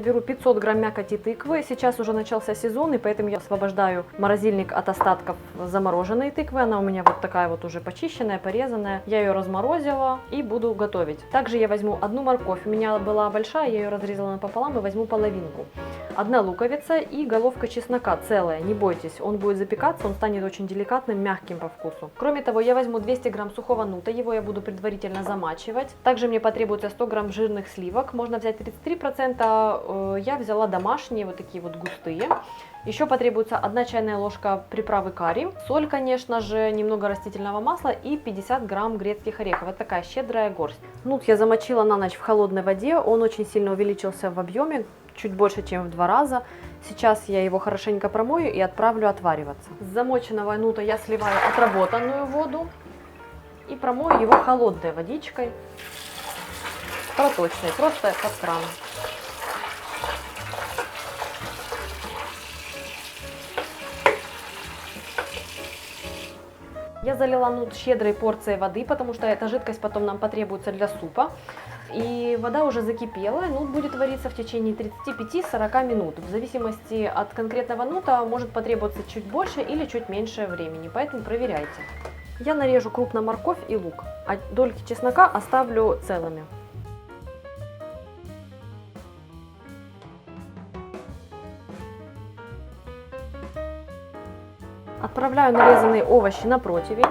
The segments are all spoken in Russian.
беру 500 грамм мякоти тыквы. Сейчас уже начался сезон, и поэтому я освобождаю морозильник от остатков замороженной тыквы. Она у меня вот такая вот уже почищенная, порезанная. Я ее разморозила и буду готовить. Также я возьму одну морковь. У меня была большая, я ее разрезала напополам и возьму половинку. Одна луковица и головка чеснока целая, не бойтесь, он будет запекаться, он станет очень деликатным, мягким по вкусу. Кроме того, я возьму 200 грамм сухого нута, его я буду предварительно замачивать. Также мне потребуется 100 грамм жирных сливок, можно взять 33%, я взяла домашние, вот такие вот густые. Еще потребуется 1 чайная ложка приправы карри, соль, конечно же, немного растительного масла и 50 грамм грецких орехов. Это такая щедрая горсть. Нут я замочила на ночь в холодной воде, он очень сильно увеличился в объеме, чуть больше, чем в 2 раза. Сейчас я его хорошенько промою и отправлю отвариваться. С замоченного нута я сливаю отработанную воду и промою его холодной водичкой, проточной, просто под краном. Я залила нут щедрой порцией воды, потому что эта жидкость потом нам потребуется для супа. И вода уже закипела, нут будет вариться в течение 35-40 минут. В зависимости от конкретного нута может потребоваться чуть больше или чуть меньше времени, поэтому проверяйте. Я нарежу крупно морковь и лук, а дольки чеснока оставлю целыми. Отправляю нарезанные овощи на противень.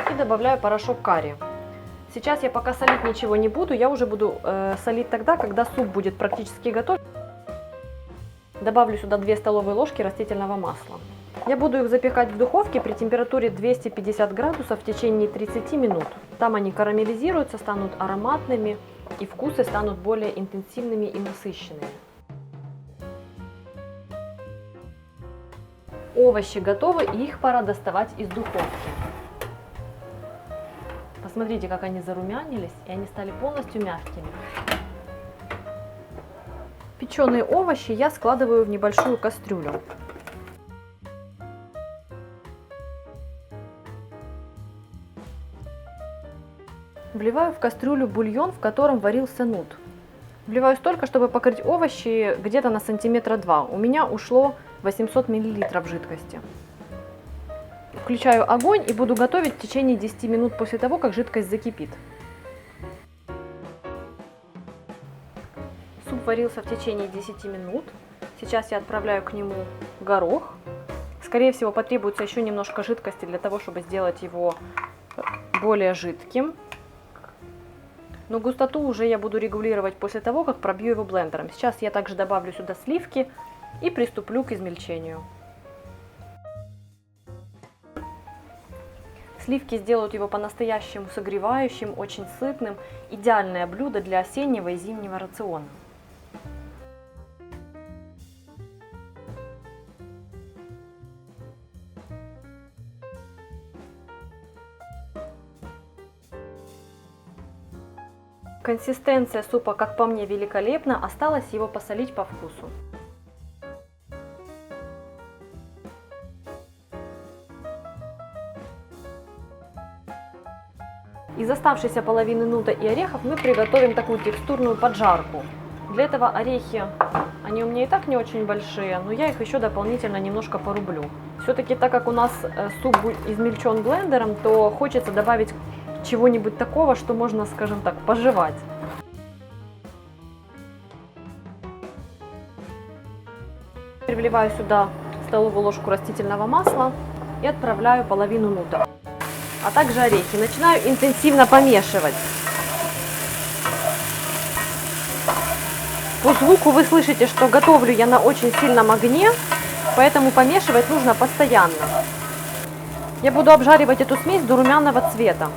И добавляю порошок карри. Сейчас я пока солить ничего не буду, я уже буду солить тогда, когда суп будет практически готов. Добавлю сюда 2 столовые ложки растительного масла. Я буду их запекать в духовке при температуре 250 градусов в течение 30 минут. Там они карамелизируются, станут ароматными и вкусы станут более интенсивными и насыщенными. Овощи готовы, и их пора доставать из духовки. Посмотрите, как они зарумянились, и они стали полностью мягкими. Печеные овощи я складываю в небольшую кастрюлю. Вливаю в кастрюлю бульон, в котором варился нут. Вливаю столько, чтобы покрыть овощи где-то на сантиметра 2. У меня ушло 800 мл жидкости. Включаю огонь и буду готовить в течение 10 минут после того, как жидкость закипит. Суп варился в течение 10 минут. Сейчас я отправляю к нему горох. Скорее всего, потребуется еще немножко жидкости для того, чтобы сделать его более жидким. Но густоту уже я буду регулировать после того, как пробью его блендером. Сейчас я также добавлю сюда сливки и приступлю к измельчению. Сливки сделают его по-настоящему согревающим, очень сытным. Идеальное блюдо для осеннего и зимнего рациона. Консистенция супа, как по мне, великолепна. Осталось его посолить по вкусу. Из оставшейся половины нута и орехов мы приготовим такую текстурную поджарку. Для этого орехи, они у меня и так не очень большие, но я их еще дополнительно немножко порублю. Все-таки, так как у нас суп измельчен блендером, то хочется добавить чего-нибудь такого, что можно, скажем так, пожевать. Вливаю сюда столовую ложку растительного масла и отправляю половину нута, а также орехи. Начинаю интенсивно помешивать. По звуку вы слышите, что готовлю я на очень сильном огне, поэтому помешивать нужно постоянно. Я буду обжаривать эту смесь до румяного цвета.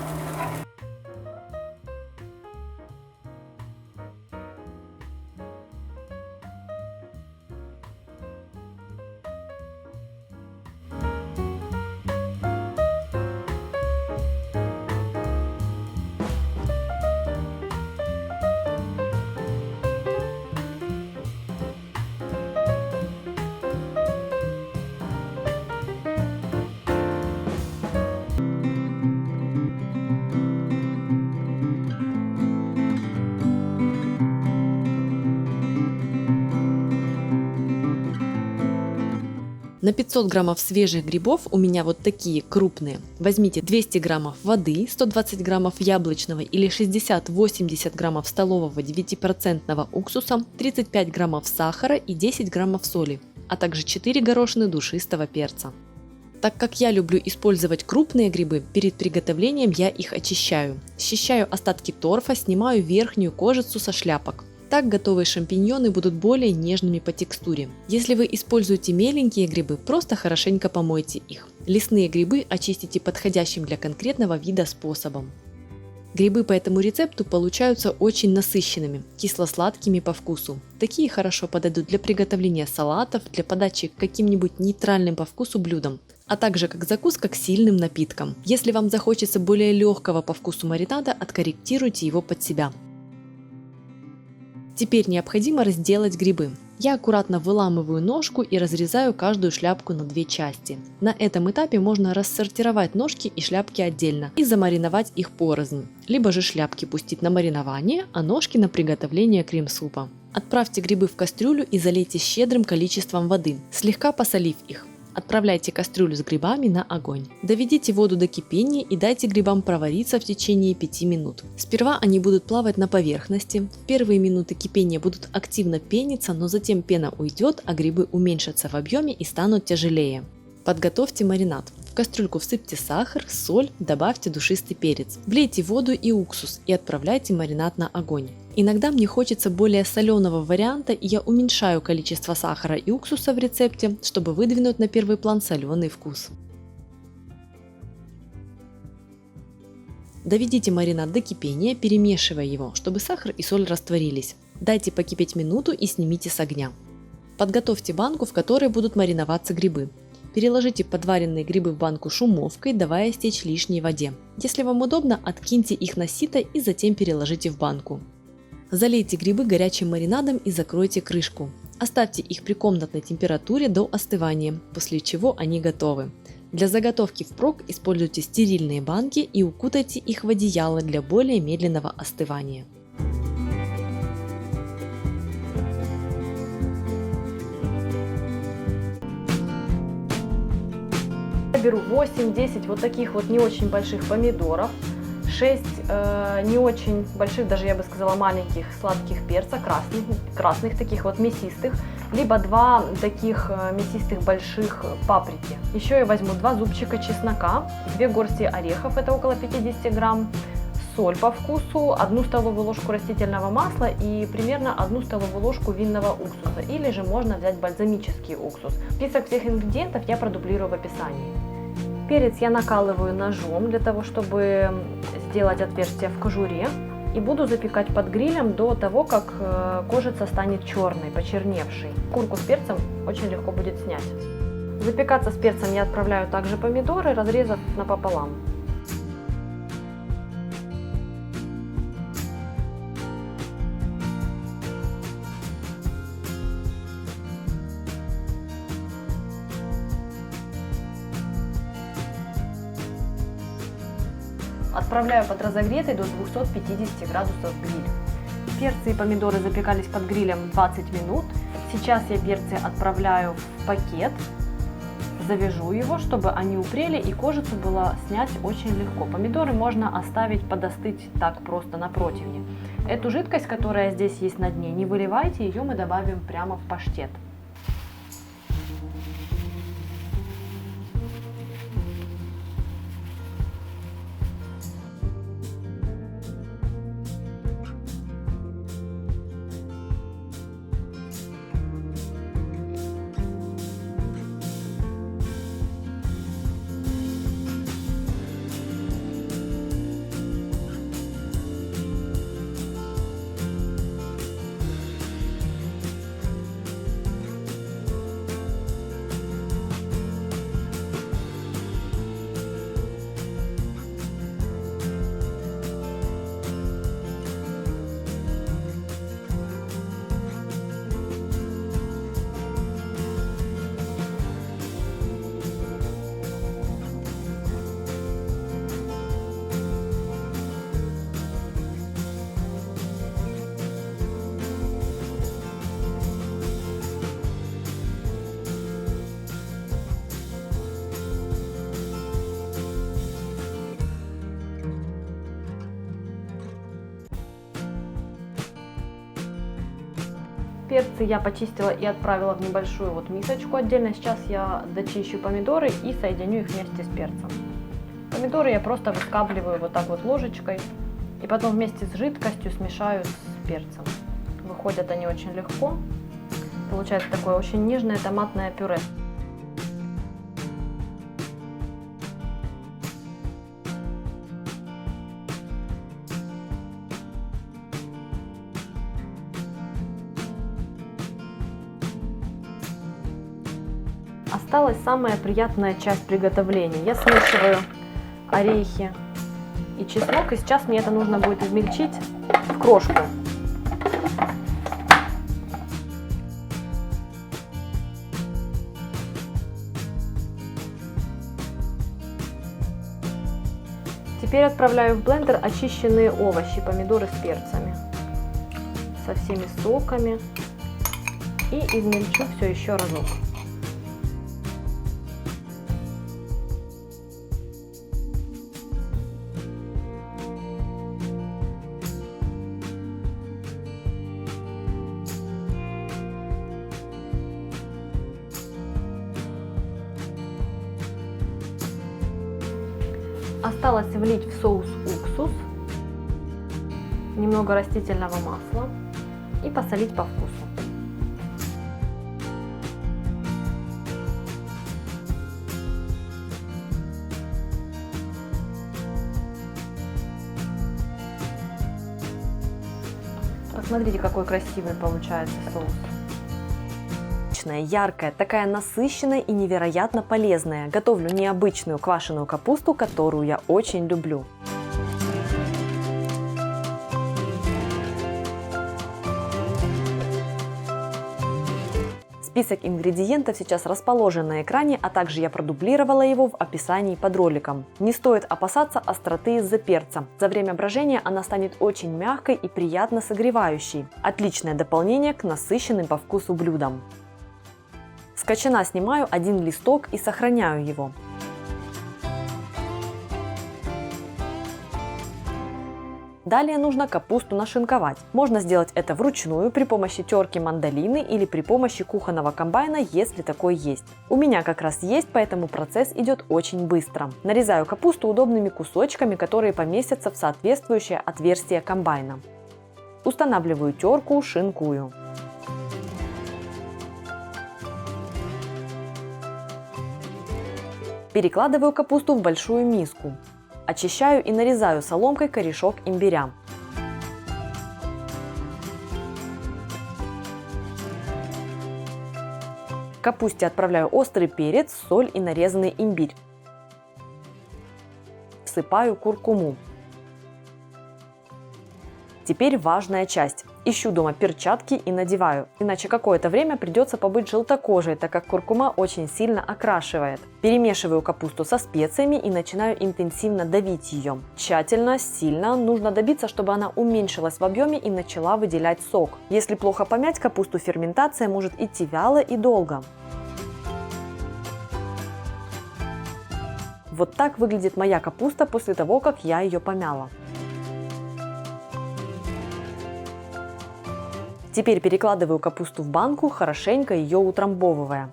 На 500 граммов свежих грибов у меня вот такие крупные. Возьмите 200 граммов воды, 120 граммов яблочного или 60-80 граммов столового 9% уксуса, 35 граммов сахара и 10 граммов соли, а также 4 горошины душистого перца. Так как я люблю использовать крупные грибы, перед приготовлением я их очищаю. Счищаю остатки торфа, снимаю верхнюю кожицу со шляпок. Так готовые шампиньоны будут более нежными по текстуре. Если вы используете меленькие грибы, просто хорошенько помойте их. Лесные грибы очистите подходящим для конкретного вида способом. Грибы по этому рецепту получаются очень насыщенными, кисло-сладкими по вкусу. Такие хорошо подойдут для приготовления салатов, для подачи к каким-нибудь нейтральным по вкусу блюдам, а также как закуска к сильным напиткам. Если вам захочется более легкого по вкусу маринада, откорректируйте его под себя. Теперь необходимо разделать грибы. Я аккуратно выламываю ножку и разрезаю каждую шляпку на две части. На этом этапе можно рассортировать ножки и шляпки отдельно и замариновать их порознь. Либо же шляпки пустить на маринование, а ножки на приготовление крем-супа. Отправьте грибы в кастрюлю и залейте щедрым количеством воды, слегка посолив их. Отправляйте кастрюлю с грибами на огонь. Доведите воду до кипения и дайте грибам провариться в течение 5 минут. Сперва они будут плавать на поверхности. В первые минуты кипения будут активно пениться, но затем пена уйдет, а грибы уменьшатся в объеме и станут тяжелее. Подготовьте маринад. В кастрюльку всыпьте сахар, соль, добавьте душистый перец. Влейте воду и уксус и отправляйте маринад на огонь. Иногда мне хочется более соленого варианта, и я уменьшаю количество сахара и уксуса в рецепте, чтобы выдвинуть на первый план соленый вкус. Доведите маринад до кипения, перемешивая его, чтобы сахар и соль растворились. Дайте покипеть минуту и снимите с огня. Подготовьте банку, в которой будут мариноваться грибы. Переложите подваренные грибы в банку шумовкой, давая стечь лишней воде. Если вам удобно, откиньте их на сито и затем переложите в банку. Залейте грибы горячим маринадом и закройте крышку. Оставьте их при комнатной температуре до остывания, после чего они готовы. Для заготовки впрок используйте стерильные банки и укутайте их в одеяло для более медленного остывания. Я беру 8-10 вот таких вот не очень больших помидоров, 6 не очень больших, даже я бы сказала маленьких сладких перца, красных таких вот мясистых, либо 2 таких мясистых больших паприки. Еще я возьму 2 зубчика чеснока, 2 горсти орехов, это около 50 грамм, соль по вкусу, 1 столовую ложку растительного масла и примерно 1 столовую ложку винного уксуса, или же можно взять бальзамический уксус. Список всех ингредиентов я продублирую в описании. Перец я накалываю ножом для того, чтобы сделать отверстие в кожуре, и буду запекать под грилем до того, как кожица станет черной, почерневшей. Шкурку с перцем очень легко будет снять. Запекаться с перцем я отправляю также помидоры, разрезав напополам. Отправляю под разогретый до 250 градусов гриль. Перцы и помидоры запекались под грилем 20 минут. Сейчас я перцы отправляю в пакет, завяжу его, чтобы они упрели и кожицу было снять очень легко. Помидоры можно оставить подостыть так просто на противне. Эту жидкость, которая здесь есть на дне, не выливайте, ее мы добавим прямо в паштет. Перцы я почистила и отправила в небольшую вот мисочку отдельно. Сейчас я дочищу помидоры и соединю их вместе с перцем. Помидоры я просто выскабливаю вот так вот ложечкой и потом вместе с жидкостью смешаю с перцем. Выходят они очень легко. Получается такое очень нежное томатное пюре. Осталась самая приятная часть приготовления. Я смешиваю орехи и чеснок, и сейчас мне это нужно будет измельчить в крошку. Теперь отправляю в блендер очищенные овощи, помидоры с перцами, со всеми соками, и измельчу все еще разок. Осталось влить в соус уксус, немного растительного масла и посолить по вкусу. Посмотрите, какой красивый получается соус. Яркая, такая насыщенная и невероятно полезная. Готовлю необычную квашеную капусту, которую я очень люблю. Список ингредиентов сейчас расположен на экране, а также я продублировала его в описании под роликом. Не стоит опасаться остроты из-за перца. За время брожения она станет очень мягкой и приятно согревающей. Отличное дополнение к насыщенным по вкусу блюдам. С кочана снимаю один листок и сохраняю его. Далее нужно капусту нашинковать. Можно сделать это вручную при помощи терки мандолины или при помощи кухонного комбайна, если такой есть. У меня как раз есть, поэтому процесс идет очень быстро. Нарезаю капусту удобными кусочками, которые поместятся в соответствующее отверстие комбайна. Устанавливаю терку, шинкую. Перекладываю капусту в большую миску. Очищаю и нарезаю соломкой корешок имбиря. К капусте отправляю острый перец, соль и нарезанный имбирь. Всыпаю куркуму. Теперь важная часть. Ищу дома перчатки и надеваю, иначе какое-то время придется побыть желтокожей, так как куркума очень сильно окрашивает. Перемешиваю капусту со специями и начинаю интенсивно давить ее. Тщательно, сильно, нужно добиться, чтобы она уменьшилась в объеме и начала выделять сок. Если плохо помять капусту, ферментация может идти вяло и долго. Вот так выглядит моя капуста после того, как я ее помяла. Теперь перекладываю капусту в банку, хорошенько ее утрамбовывая.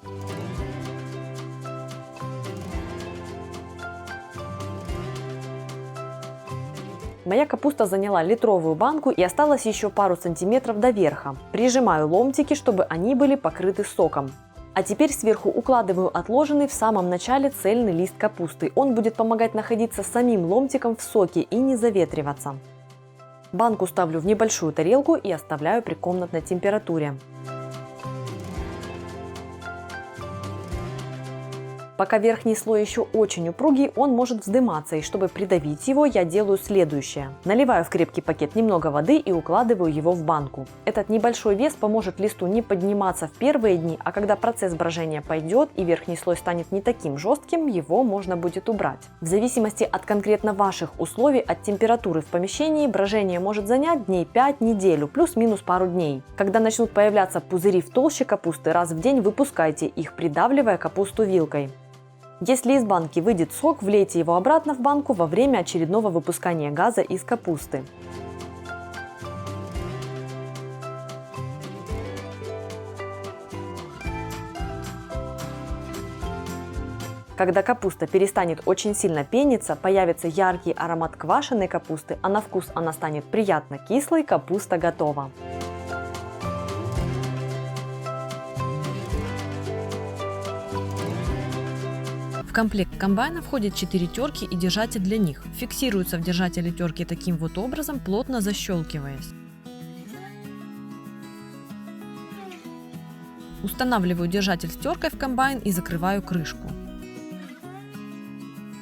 Моя капуста заняла литровую банку и осталось еще пару сантиметров до верха. Прижимаю ломтики, чтобы они были покрыты соком. А теперь сверху укладываю отложенный в самом начале цельный лист капусты. Он будет помогать находиться самим ломтиком в соке и не заветриваться. Банку ставлю в небольшую тарелку и оставляю при комнатной температуре. Пока верхний слой еще очень упругий, он может вздыматься, и чтобы придавить его, я делаю следующее. Наливаю в крепкий пакет немного воды и укладываю его в банку. Этот небольшой вес поможет листу не подниматься в первые дни, а когда процесс брожения пойдет и верхний слой станет не таким жестким, его можно будет убрать. В зависимости от конкретно ваших условий, от температуры в помещении, брожение может занять дней 5, неделю, плюс-минус пару дней. Когда начнут появляться пузыри в толще капусты, раз в день выпускайте их, придавливая капусту вилкой. Если из банки выйдет сок, влейте его обратно в банку во время очередного выпускания газа из капусты. Когда капуста перестанет очень сильно пениться, появится яркий аромат квашеной капусты, а на вкус она станет приятно кислой, капуста готова. В комплект комбайна входит 4 терки и держатель для них. Фиксируются в держателе терки таким вот образом, плотно защелкиваясь. Устанавливаю держатель с теркой в комбайн и закрываю крышку.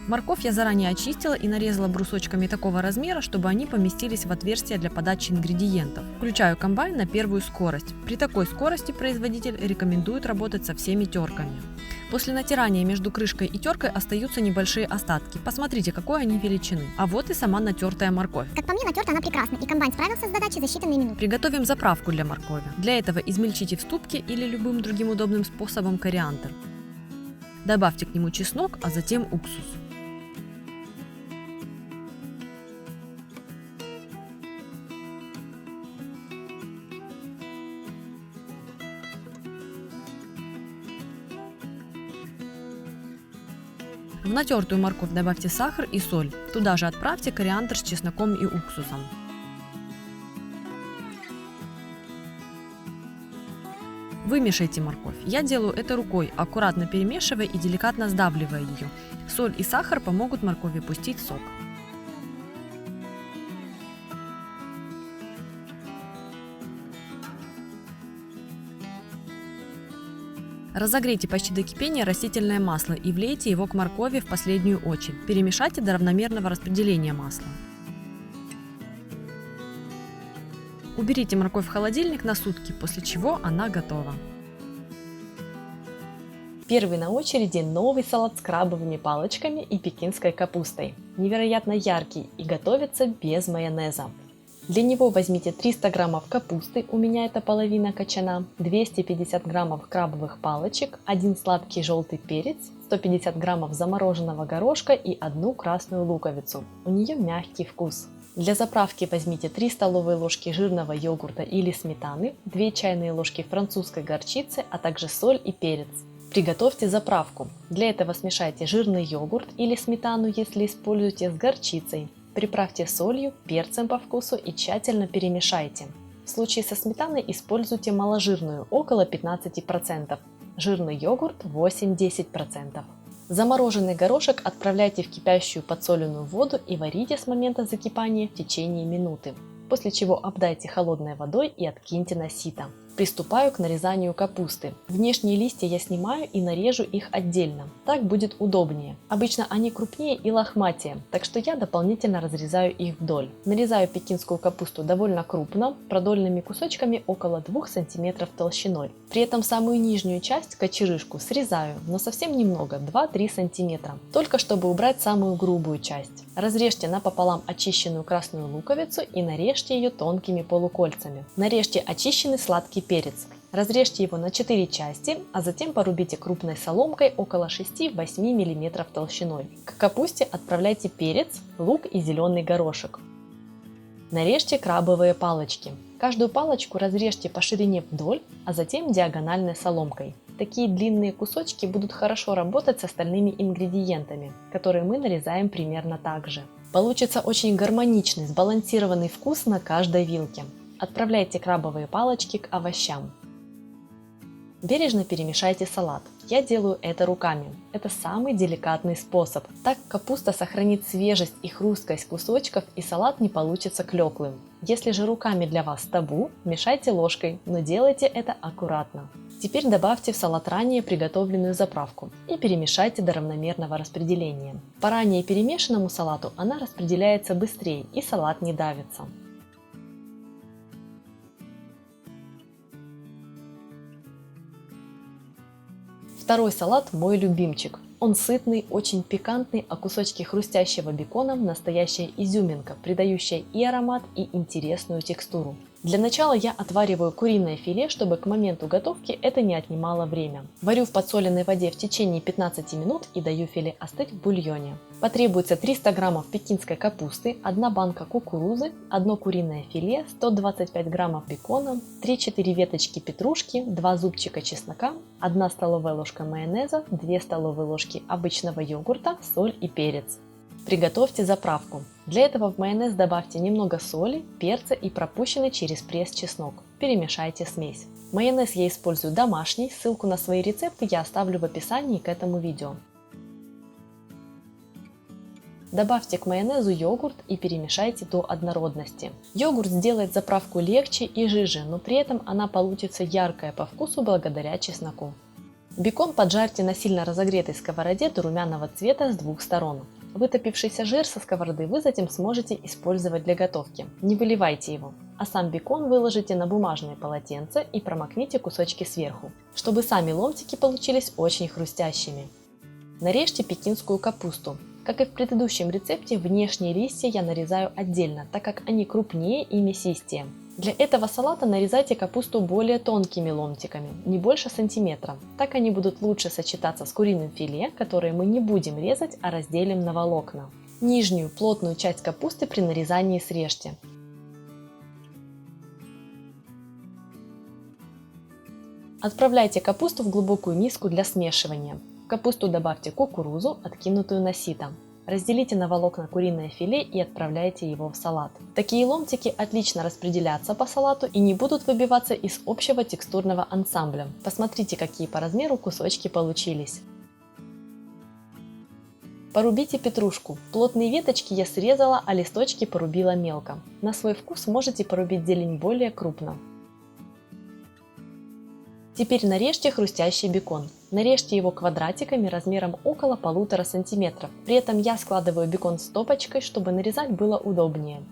Морковь я заранее очистила и нарезала брусочками такого размера, чтобы они поместились в отверстие для подачи ингредиентов. Включаю комбайн на первую скорость. При такой скорости производитель рекомендует работать со всеми терками. После натирания между крышкой и теркой остаются небольшие остатки. Посмотрите, какой они величины. А вот и сама натертая морковь. Как по мне, натерта она прекрасно, и комбайн справился с задачей за считанные минуты. Приготовим заправку для моркови. Для этого измельчите в ступке или любым другим удобным способом кориандр. Добавьте к нему чеснок, а затем уксус. В натертую морковь добавьте сахар и соль. Туда же отправьте кориандр с чесноком и уксусом. Вымешайте морковь. Я делаю это рукой, аккуратно перемешивая и деликатно сдавливая ее. Соль и сахар помогут моркови пустить сок. Разогрейте почти до кипения растительное масло и влейте его к моркови в последнюю очередь. Перемешайте до равномерного распределения масла. Уберите морковь в холодильник на сутки, после чего она готова. Первый на очереди новый салат с крабовыми палочками и пекинской капустой. Невероятно яркий и готовится без майонеза. Для него возьмите 300 граммов капусты, у меня это половина кочана, 250 граммов крабовых палочек, 1 сладкий желтый перец, 150 граммов замороженного горошка и 1 красную луковицу. У нее мягкий вкус. Для заправки возьмите 3 столовые ложки жирного йогурта или сметаны, 2 чайные ложки французской горчицы, а также соль и перец. Приготовьте заправку. Для этого смешайте жирный йогурт или сметану, если используете, с горчицей. Приправьте солью, перцем по вкусу и тщательно перемешайте. В случае со сметаной используйте маложирную, около 15%, жирный йогурт 8-10%. Замороженный горошек отправляйте в кипящую подсоленную воду и варите с момента закипания в течение минуты, после чего обдайте холодной водой и откиньте на сито. Приступаю к нарезанию капусты. Внешние листья я снимаю и нарежу их отдельно. Так будет удобнее. Обычно они крупнее и лохматее, так что я дополнительно разрезаю их вдоль. Нарезаю пекинскую капусту довольно крупно, продольными кусочками около 2 см толщиной. При этом самую нижнюю часть, кочерышку, срезаю, но совсем немного, 2-3 см, только чтобы убрать самую грубую часть. Разрежьте напополам очищенную красную луковицу и нарежьте ее тонкими полукольцами. Нарежьте очищенный сладкий перец. Разрежьте его на 4 части, а затем порубите крупной соломкой около 6-8 мм толщиной. К капусте отправляйте перец, лук и зеленый горошек. Нарежьте крабовые палочки. Каждую палочку разрежьте по ширине вдоль, а затем диагональной соломкой. Такие длинные кусочки будут хорошо работать с остальными ингредиентами, которые мы нарезаем примерно так же. Получится очень гармоничный, сбалансированный вкус на каждой вилке. Отправляйте крабовые палочки к овощам. Бережно перемешайте салат. Я делаю это руками. Это самый деликатный способ. Так капуста сохранит свежесть и хрусткость кусочков, и салат не получится клеклым. Если же руками для вас табу, мешайте ложкой, но делайте это аккуратно. Теперь добавьте в салат ранее приготовленную заправку и перемешайте до равномерного распределения. По ранее перемешанному салату она распределяется быстрее и салат не давится. Второй салат мой любимчик. Он сытный, очень пикантный, а кусочки хрустящего бекона – настоящая изюминка, придающая и аромат, и интересную текстуру. Для начала я отвариваю куриное филе, чтобы к моменту готовки это не отнимало время. Варю в подсоленной воде в течение 15 минут и даю филе остыть в бульоне. Потребуется 300 граммов пекинской капусты, 1 банка кукурузы, 1 куриное филе, 125 граммов бекона, 3-4 веточки петрушки, 2 зубчика чеснока, 1 столовая ложка майонеза, 2 столовые ложки обычного йогурта, соль и перец. Приготовьте заправку. Для этого в майонез добавьте немного соли, перца и пропущенный через пресс чеснок. Перемешайте смесь. Майонез я использую домашний, ссылку на свои рецепты я оставлю в описании к этому видео. Добавьте к майонезу йогурт и перемешайте до однородности. Йогурт сделает заправку легче и жиже, но при этом она получится яркая по вкусу благодаря чесноку. Бекон поджарьте на сильно разогретой сковороде до румяного цвета с двух сторон. Вытопившийся жир со сковороды вы затем сможете использовать для готовки. Не выливайте его. А сам бекон выложите на бумажное полотенце и промокните кусочки сверху, чтобы сами ломтики получились очень хрустящими. Нарежьте пекинскую капусту. Как и в предыдущем рецепте, внешние листья я нарезаю отдельно, так как они крупнее и мясистее. Для этого салата нарезайте капусту более тонкими ломтиками, не больше сантиметра. Так они будут лучше сочетаться с куриным филе, которое мы не будем резать, а разделим на волокна. Нижнюю плотную часть капусты при нарезании срежьте. Отправляйте капусту в глубокую миску для смешивания. В капусту добавьте кукурузу, откинутую на сито. Разделите на волокна куриное филе и отправляйте его в салат. Такие ломтики отлично распределятся по салату и не будут выбиваться из общего текстурного ансамбля. Посмотрите, какие по размеру кусочки получились. Порубите петрушку. Плотные веточки я срезала, а листочки порубила мелко. На свой вкус можете порубить зелень более крупно. Теперь нарежьте хрустящий бекон. Нарежьте его квадратиками размером около 1,5 см. При этом я складываю бекон стопочкой, чтобы нарезать было удобнее.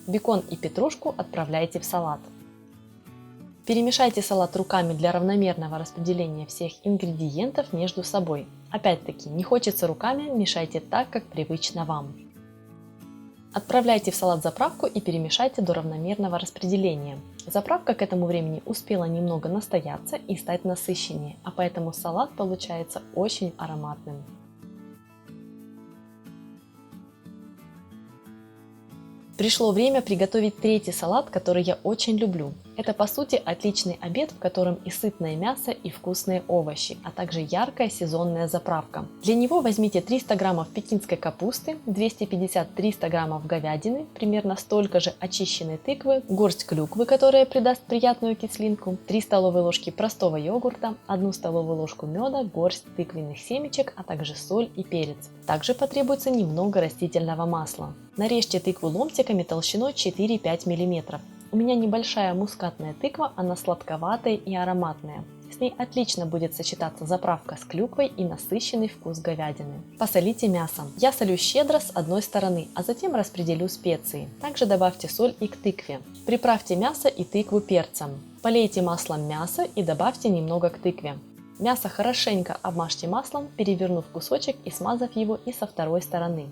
Бекон и петрушку отправляйте в салат. Перемешайте салат руками для равномерного распределения всех ингредиентов между собой. Опять-таки, не хочется руками, мешайте так, как привычно вам. Отправляйте в салат заправку и перемешайте до равномерного распределения. Заправка к этому времени успела немного настояться и стать насыщеннее, а поэтому салат получается очень ароматным. Пришло время приготовить третий салат, который я очень люблю. Это по сути отличный обед, в котором и сытное мясо, и вкусные овощи, а также яркая сезонная заправка. Для него возьмите 300 граммов пекинской капусты, 250-300 граммов говядины, примерно столько же очищенной тыквы, горсть клюквы, которая придаст приятную кислинку, 3 столовые ложки простого йогурта, 1 столовую ложку меда, горсть тыквенных семечек, а также соль и перец. Также потребуется немного растительного масла. Нарежьте тыкву ломтиками толщиной 4-5 мм. У меня небольшая мускатная тыква, она сладковатая и ароматная. С ней отлично будет сочетаться заправка с клюквой и насыщенный вкус говядины. Посолите мясо. Я солю щедро с одной стороны, а затем распределю специи. Также добавьте соль и к тыкве. Приправьте мясо и тыкву перцем. Полейте маслом мясо и добавьте немного к тыкве. Мясо хорошенько обмажьте маслом, перевернув кусочек и смазав его и со второй стороны.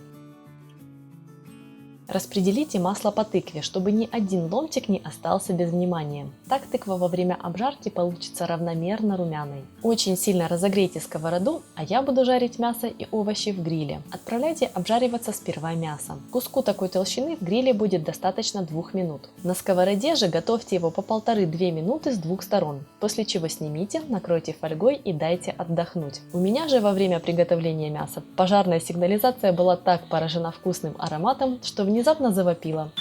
Распределите масло по тыкве, чтобы ни один ломтик не остался без внимания. Так тыква во время обжарки получится равномерно румяной. Очень сильно разогрейте сковороду, а я буду жарить мясо и овощи в гриле. Отправляйте обжариваться сперва мясо. Куску такой толщины в гриле будет достаточно 2 минут. На сковороде же готовьте его по 1,5-2 минуты с двух сторон, после чего снимите, накройте фольгой и дайте отдохнуть. У меня же во время приготовления мяса пожарная сигнализация была так поражена вкусным ароматом, что внезапно завопила.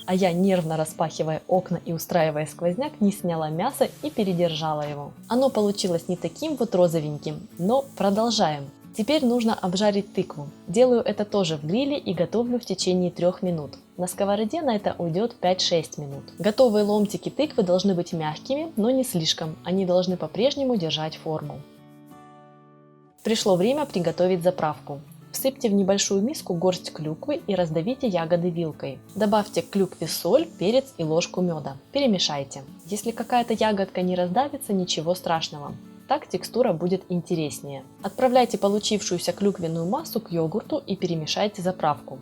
А я, нервно распахивая окна и устраивая сквозняк, не сняла мясо и передержала его. Оно получилось не таким вот розовеньким, но продолжаем. Теперь нужно обжарить тыкву. Делаю это тоже в гриле и готовлю в течение 3 минут. На сковороде на это уйдет 5-6 минут. Готовые ломтики тыквы должны быть мягкими, но не слишком. Они должны по-прежнему держать форму. Пришло время приготовить заправку. Всыпьте в небольшую миску горсть клюквы и раздавите ягоды вилкой. Добавьте к клюкве соль, перец и ложку меда. Перемешайте. Если какая-то ягодка не раздавится, ничего страшного. Так текстура будет интереснее. Отправляйте получившуюся клюквенную массу к йогурту и перемешайте заправку.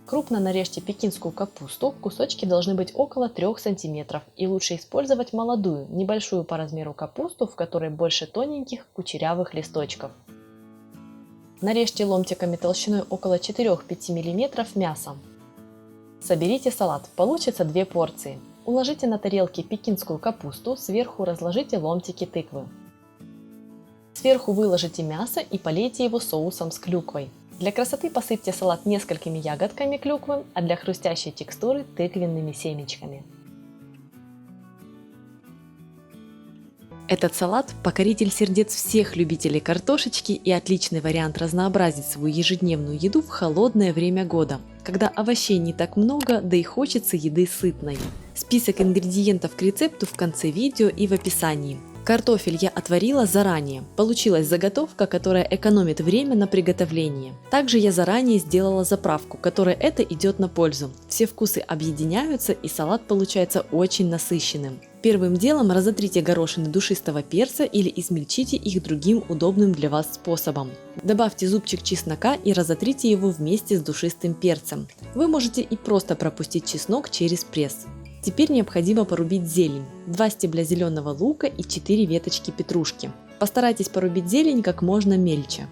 Крупно нарежьте пекинскую капусту, кусочки должны быть около 3 см, и лучше использовать молодую, небольшую по размеру капусту, в которой больше тоненьких кучерявых листочков. Нарежьте ломтиками толщиной около 4-5 мм мясо. Соберите салат, получится 2 порции. Уложите на тарелке пекинскую капусту, сверху разложите ломтики тыквы. Сверху выложите мясо и полейте его соусом с клюквой. Для красоты посыпьте салат несколькими ягодками клюквы, а для хрустящей текстуры тыквенными семечками. Этот салат – покоритель сердец всех любителей картошечки и отличный вариант разнообразить свою ежедневную еду в холодное время года, когда овощей не так много, да и хочется еды сытной. Список ингредиентов к рецепту в конце видео и в описании. Картофель я отварила заранее. Получилась заготовка, которая экономит время на приготовление. Также я заранее сделала заправку, которая это идет на пользу. Все вкусы объединяются и салат получается очень насыщенным. Первым делом разотрите горошины душистого перца или измельчите их другим удобным для вас способом. Добавьте зубчик чеснока и разотрите его вместе с душистым перцем. Вы можете и просто пропустить чеснок через пресс. Теперь необходимо порубить зелень, 2 стебля зеленого лука и 4 веточки петрушки. Постарайтесь порубить зелень как можно мельче.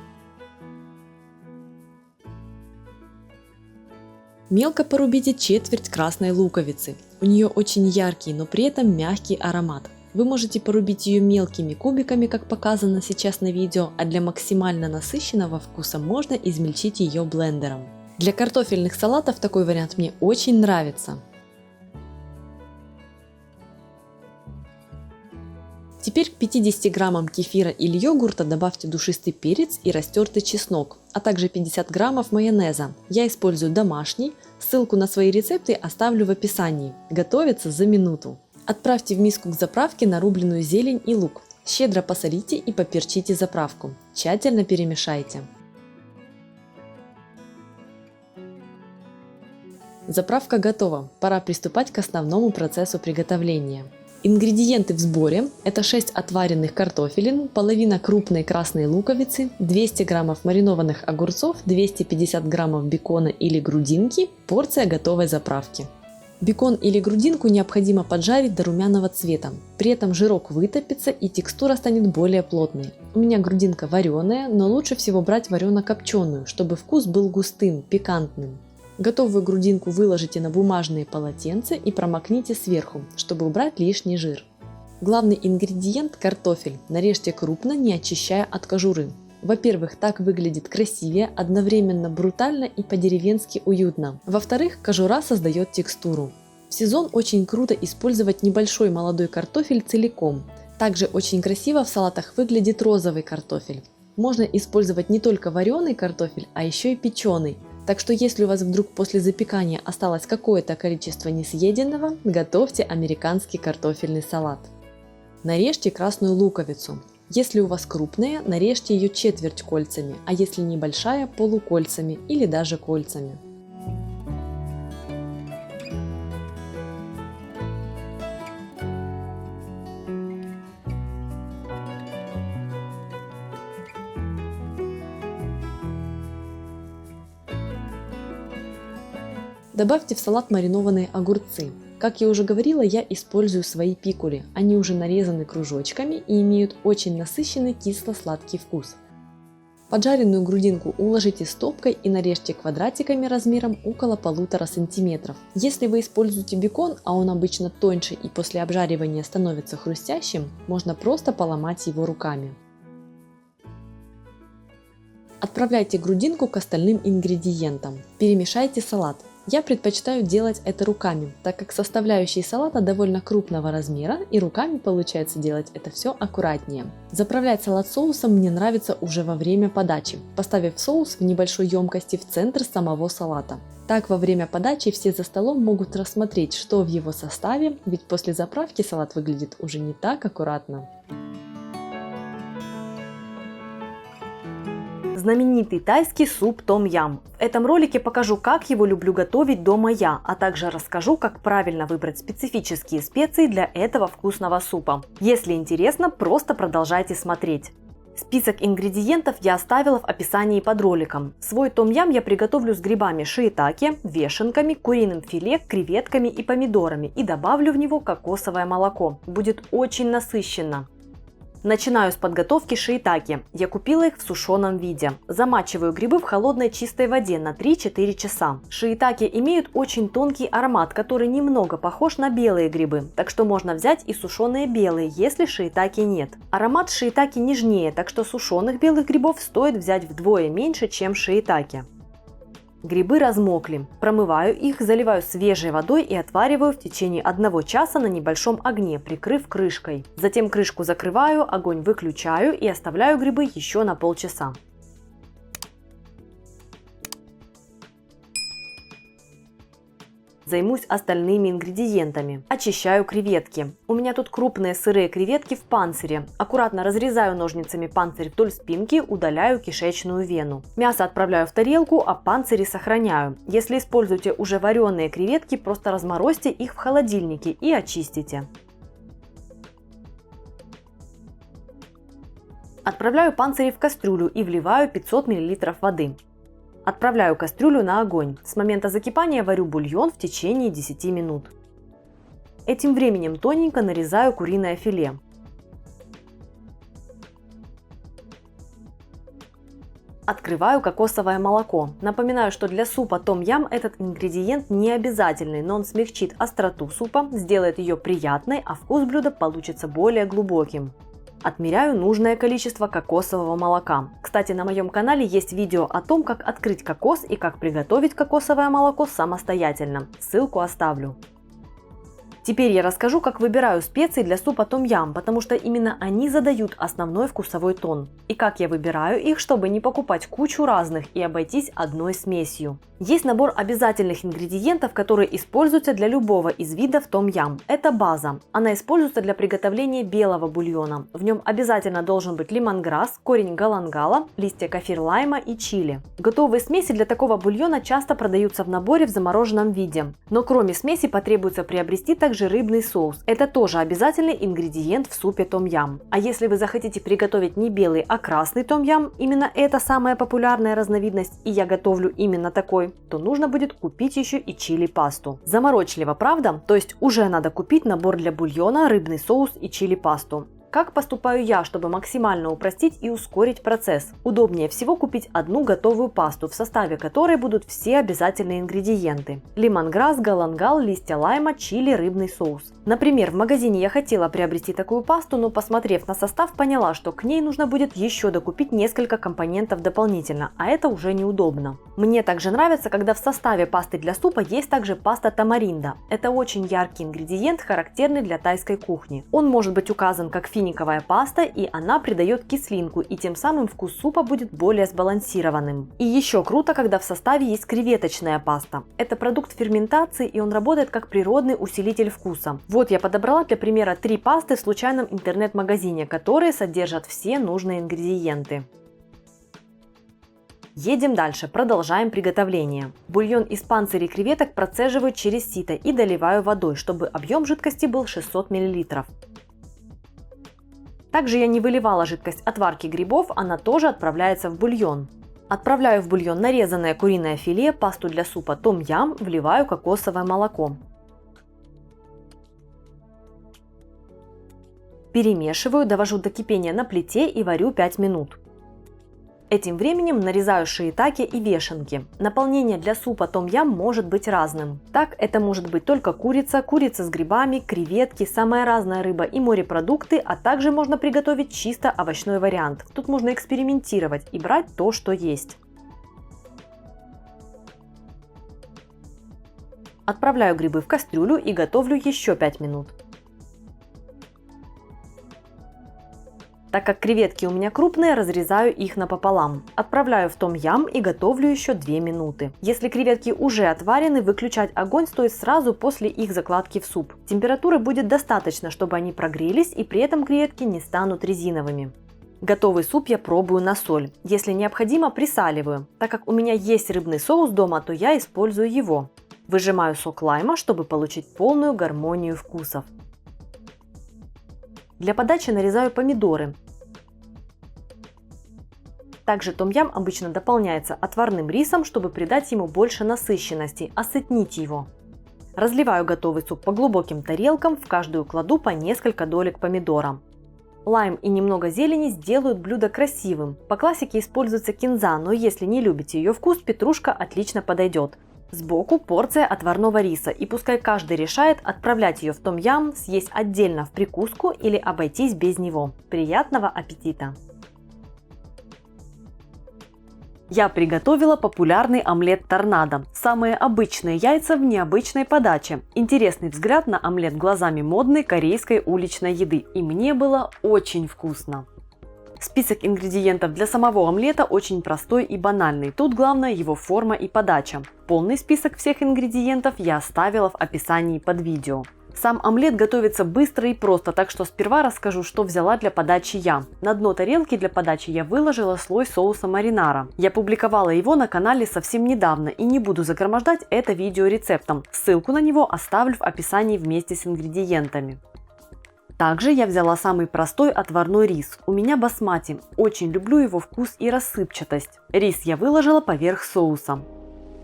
Мелко порубите четверть красной луковицы. У нее очень яркий, но при этом мягкий аромат. Вы можете порубить ее мелкими кубиками, как показано сейчас на видео, а для максимально насыщенного вкуса можно измельчить ее блендером. Для картофельных салатов такой вариант мне очень нравится. Теперь к 50 граммам кефира или йогурта добавьте душистый перец и растертый чеснок, а также 50 граммов майонеза. Я использую домашний, ссылку на свои рецепты оставлю в описании. Готовится за минуту. Отправьте в миску к заправке нарубленную зелень и лук. Щедро посолите и поперчите заправку. Тщательно перемешайте. Заправка готова. Пора приступать к основному процессу приготовления. Ингредиенты в сборе – это 6 отваренных картофелин, половина крупной красной луковицы, 200 граммов маринованных огурцов, 250 граммов бекона или грудинки, порция готовой заправки. Бекон или грудинку необходимо поджарить до румяного цвета, при этом жирок вытопится и текстура станет более плотной. У меня грудинка вареная, но лучше всего брать варено-копченую, чтобы вкус был густым, пикантным. Готовую грудинку выложите на бумажные полотенца и промокните сверху, чтобы убрать лишний жир. Главный ингредиент – картофель. Нарежьте крупно, не очищая от кожуры. Во-первых, так выглядит красивее, одновременно брутально и по-деревенски уютно. Во-вторых, кожура создает текстуру. В сезон очень круто использовать небольшой молодой картофель целиком. Также очень красиво в салатах выглядит розовый картофель. Можно использовать не только вареный картофель, а еще и печеный. Так что если у вас вдруг после запекания осталось какое-то количество несъеденного, готовьте американский картофельный салат. Нарежьте красную луковицу. Если у вас крупная, нарежьте ее четверть кольцами, а если небольшая – полукольцами или даже кольцами. Добавьте в салат маринованные огурцы. Как я уже говорила, я использую свои пикули. Они уже нарезаны кружочками и имеют очень насыщенный кисло-сладкий вкус. Поджаренную грудинку уложите стопкой и нарежьте квадратиками размером около 1,5 см. Если вы используете бекон, а он обычно тоньше и после обжаривания становится хрустящим, можно просто поломать его руками. Отправляйте грудинку к остальным ингредиентам. Перемешайте салат. Я предпочитаю делать это руками, так как составляющие салата довольно крупного размера и руками получается делать это все аккуратнее. Заправлять салат соусом мне нравится уже во время подачи, поставив соус в небольшой емкости в центр самого салата. Так во время подачи все за столом могут рассмотреть, что в его составе, ведь после заправки салат выглядит уже не так аккуратно. знаменитый тайский суп том-ям. В этом ролике покажу, как его люблю готовить дома я, а также расскажу, как правильно выбрать специфические специи для этого вкусного супа. Если интересно, просто продолжайте смотреть. Список ингредиентов я оставила в описании под роликом. Свой том-ям я приготовлю с грибами шиитаке, вешенками, куриным филе, креветками и помидорами и добавлю в него кокосовое молоко. Будет очень насыщенно. Начинаю с подготовки шиитаке. Я купила их в сушеном виде. Замачиваю грибы в холодной чистой воде на 3-4 часа. Шиитаке имеют очень тонкий аромат, который немного похож на белые грибы, так что можно взять и сушеные белые, если шиитаке нет. Аромат шиитаке нежнее, так что сушеных белых грибов стоит взять вдвое меньше, чем шиитаке. Грибы размокли. Промываю их, заливаю свежей водой и отвариваю в течение 1 часа на небольшом огне, прикрыв крышкой. Затем крышку закрываю, огонь выключаю и оставляю грибы еще на полчаса. Займусь остальными ингредиентами. Очищаю креветки. У меня тут крупные сырые креветки в панцире. Аккуратно разрезаю ножницами панцирь вдоль спинки, удаляю кишечную вену. Мясо отправляю в тарелку, а панцири сохраняю. Если используете уже вареные креветки, просто разморозьте их в холодильнике и очистите. Отправляю панцири в кастрюлю и вливаю 500 мл воды. Отправляю кастрюлю на огонь. С момента закипания варю бульон в течение 10 минут. Этим временем тоненько нарезаю куриное филе. Открываю кокосовое молоко. Напоминаю, что для супа том-ям этот ингредиент не обязательный, но он смягчит остроту супа, сделает ее приятной, а вкус блюда получится более глубоким. Отмеряю нужное количество кокосового молока. Кстати, на моем канале есть видео о том, как открыть кокос и как приготовить кокосовое молоко самостоятельно. Ссылку оставлю. Теперь я расскажу, как выбираю специи для супа том-ям, потому что именно они задают основной вкусовой тон. И как я выбираю их, чтобы не покупать кучу разных и обойтись одной смесью. Есть набор обязательных ингредиентов, которые используются для любого из видов том-ям. Это база. Она используется для приготовления белого бульона. В нем обязательно должен быть лимонграсс, корень галангала, листья кафир-лайма и чили. Готовые смеси для такого бульона часто продаются в наборе в замороженном виде. Но кроме смеси потребуется приобрести также рыбный соус. Это тоже обязательный ингредиент в супе том-ям. А если вы захотите приготовить не белый, а красный том-ям, именно это самая популярная разновидность, и я готовлю именно такой, то нужно будет купить еще и чили-пасту. Заморочливо, правда? То есть уже надо купить набор для бульона, рыбный соус и чили-пасту. Как поступаю я, чтобы максимально упростить и ускорить процесс? Удобнее всего купить одну готовую пасту, в составе которой будут все обязательные ингредиенты. Лимонграсс, галангал, листья лайма, чили, рыбный соус. Например, в магазине я хотела приобрести такую пасту, но посмотрев на состав, поняла, что к ней нужно будет еще докупить несколько компонентов дополнительно, а это уже неудобно. Мне также нравится, когда в составе пасты для супа есть также паста тамаринда. Это очень яркий ингредиент, характерный для тайской кухни. Он может быть указан как финиковая паста, и она придает кислинку, и тем самым вкус супа будет более сбалансированным. И еще круто, когда в составе есть креветочная паста. Это продукт ферментации, и он работает как природный усилитель вкуса. Вот я подобрала для примера 3 пасты в случайном интернет-магазине, которые содержат все нужные ингредиенты. Едем дальше, продолжаем приготовление. Бульон из панцирей креветок процеживаю через сито и доливаю водой, чтобы объем жидкости был 600 мл. Также я не выливала жидкость от варки грибов, она тоже отправляется в бульон. Отправляю в бульон нарезанное куриное филе, пасту для супа том-ям, вливаю кокосовое молоко. Перемешиваю, довожу до кипения на плите и варю 5 минут. Этим временем нарезаю шиитаке и вешенки. Наполнение для супа том-ям может быть разным. Так, это может быть только курица, курица с грибами, креветки, самая разная рыба и морепродукты, а также можно приготовить чисто овощной вариант. Тут можно экспериментировать и брать то, что есть. Отправляю грибы в кастрюлю и готовлю еще 5 минут. Так как креветки у меня крупные, разрезаю их напополам. Отправляю в том-ям и готовлю еще 2 минуты. Если креветки уже отварены, выключать огонь стоит сразу после их закладки в суп. Температуры будет достаточно, чтобы они прогрелись, и при этом креветки не станут резиновыми. Готовый суп я пробую на соль. Если необходимо, присаливаю. Так как у меня есть рыбный соус дома, то я использую его. Выжимаю сок лайма, чтобы получить полную гармонию вкусов. Для подачи нарезаю помидоры. Также том-ям обычно дополняется отварным рисом, чтобы придать ему больше насыщенности, осытнить его. Разливаю готовый суп по глубоким тарелкам, в каждую кладу по несколько долек помидора. Лайм и немного зелени сделают блюдо красивым. По классике используется кинза, но если не любите ее вкус, петрушка отлично подойдет. Сбоку порция отварного риса, и пускай каждый решает, отправлять ее в том-ям, съесть отдельно в прикуску или обойтись без него. Приятного аппетита! Я приготовила популярный омлет торнадо. Самые обычные яйца в необычной подаче. Интересный взгляд на омлет глазами модной корейской уличной еды. И мне было очень вкусно. Список ингредиентов для самого омлета очень простой и банальный. Тут главное его форма и подача. Полный список всех ингредиентов я оставила в описании под видео. Сам омлет готовится быстро и просто, так что сперва расскажу, что взяла для подачи я. На дно тарелки для подачи я выложила слой соуса маринара. Я публиковала его на канале совсем недавно и не буду загромождать это видео рецептом. Ссылку на него оставлю в описании вместе с ингредиентами. Также я взяла самый простой отварной рис. У меня басмати. Очень люблю его вкус и рассыпчатость. Рис я выложила поверх соуса.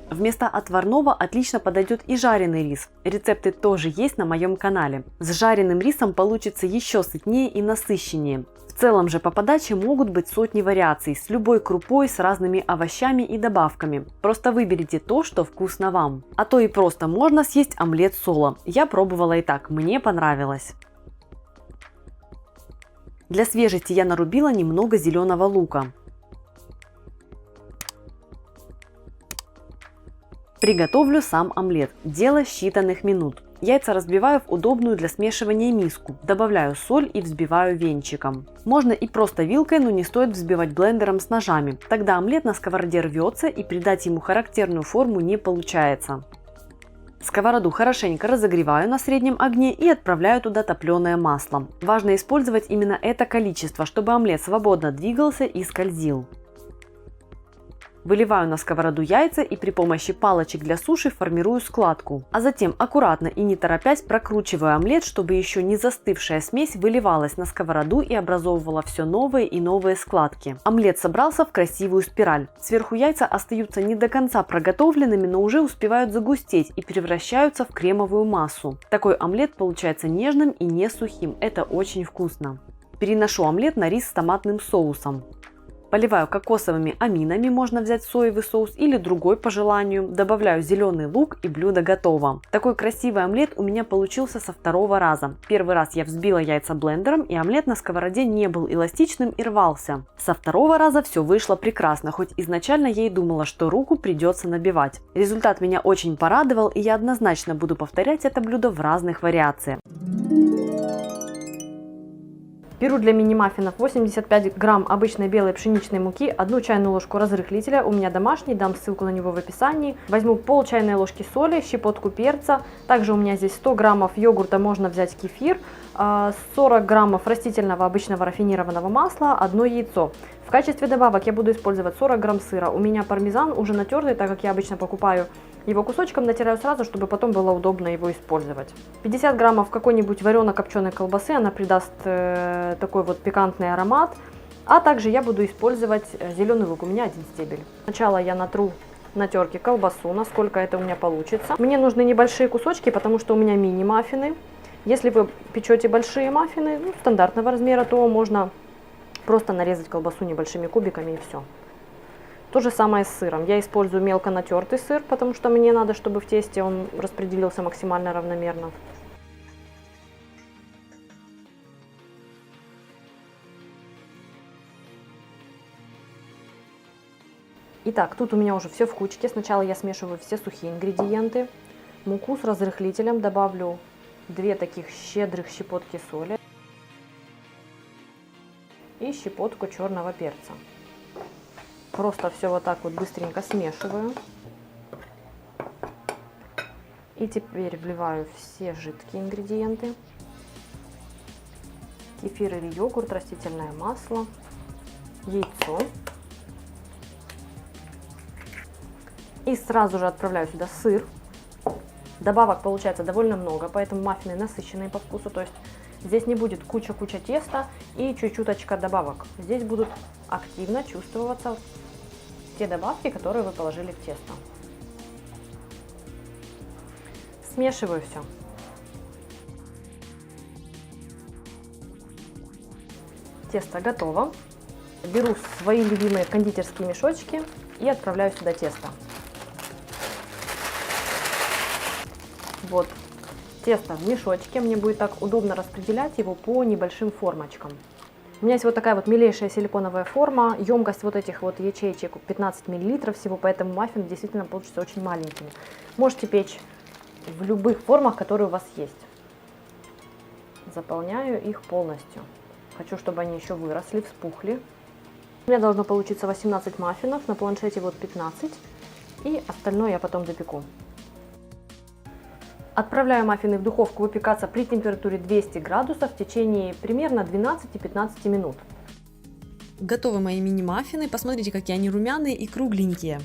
Вместо отварного отлично подойдет и жареный рис. Рецепты тоже есть на моем канале. С жареным рисом получится еще сытнее и насыщеннее. В целом же по подаче могут быть сотни вариаций с любой крупой, с разными овощами и добавками. Просто выберите то, что вкусно вам. А то и просто можно съесть омлет соло. Я пробовала и так, мне понравилось. Для свежести я нарубила немного зеленого лука. Приготовлю сам омлет. Дело считанных минут. Яйца разбиваю в удобную для смешивания миску. Добавляю соль и взбиваю венчиком. Можно и просто вилкой, но не стоит взбивать блендером с ножами. Тогда омлет на сковороде рвется и придать ему характерную форму не получается. Сковороду хорошенько разогреваю на среднем огне и отправляю туда топленое масло. Важно использовать именно это количество, чтобы омлет свободно двигался и скользил. Выливаю на сковороду яйца и при помощи палочек для суши формирую складку. А затем аккуратно и не торопясь прокручиваю омлет, чтобы еще не застывшая смесь выливалась на сковороду и образовывала все новые и новые складки. Омлет собрался в красивую спираль. Сверху яйца остаются не до конца проготовленными, но уже успевают загустеть и превращаются в кремовую массу. Такой омлет получается нежным и не сухим. Это очень вкусно. Переношу омлет на рис с томатным соусом. Поливаю кокосовыми аминами, можно взять соевый соус или другой по желанию. Добавляю зеленый лук и блюдо готово. Такой красивый омлет у меня получился со второго раза. Первый раз я взбила яйца блендером, и омлет на сковороде не был эластичным и рвался. Со второго раза все вышло прекрасно, хоть изначально я и думала, что руку придется набивать. Результат меня очень порадовал, и я однозначно буду повторять это блюдо в разных вариациях. Беру для мини-маффинов 85 грамм обычной белой пшеничной муки, 1 чайную ложку разрыхлителя, у меня домашний, дам ссылку на него в описании. Возьму пол чайной ложки соли, щепотку перца, также у меня здесь 100 граммов йогурта, можно взять кефир, 40 граммов растительного обычного рафинированного масла, 1 яйцо. В качестве добавок я буду использовать 40 грамм сыра, у меня пармезан уже натертый, так как я обычно покупаю его кусочком, натираю сразу, чтобы потом было удобно его использовать. 50 граммов какой-нибудь варено-копченой колбасы, она придаст такой вот пикантный аромат. А также я буду использовать зеленый лук, у меня 1 стебель. Сначала я натру на терке колбасу, насколько это у меня получится. Мне нужны небольшие кусочки, потому что у меня мини-маффины. Если вы печете большие маффины, стандартного размера, то можно просто нарезать колбасу небольшими кубиками и все. То же самое с сыром. Я использую мелко натертый сыр, потому что мне надо, чтобы в тесте он распределился максимально равномерно. Итак, тут у меня уже все в кучке. Сначала я смешиваю все сухие ингредиенты. Муку с разрыхлителем добавлю 2 таких щедрых щепотки соли и щепотку черного перца. Просто все вот так вот быстренько смешиваю. И теперь вливаю все жидкие ингредиенты. Кефир или йогурт, растительное масло. яйцо. И сразу же отправляю сюда сыр. Добавок получается довольно много, поэтому маффины насыщенные по вкусу. То есть здесь не будет куча-куча теста и чуть-чуточка добавок. Здесь будут активно чувствоваться те добавки, которые вы положили в тесто. Смешиваю все. Тесто готово. Беру свои любимые кондитерские мешочки и отправляю сюда тесто. Вот тесто в мешочке, мне будет так удобно распределять его по небольшим формочкам. У меня есть вот такая вот милейшая силиконовая форма, емкость вот этих вот ячеечек 15 мл всего, поэтому маффины действительно получатся очень маленькими. Можете печь в любых формах, которые у вас есть. Заполняю их полностью. Хочу, чтобы они еще выросли, вспухли. У меня должно получиться 18 маффинов, на планшете вот 15, и остальное я потом допеку. Отправляю маффины в духовку выпекаться при температуре 200 градусов в течение примерно 12-15 минут. Готовы мои мини-маффины. Посмотрите, какие они румяные и кругленькие.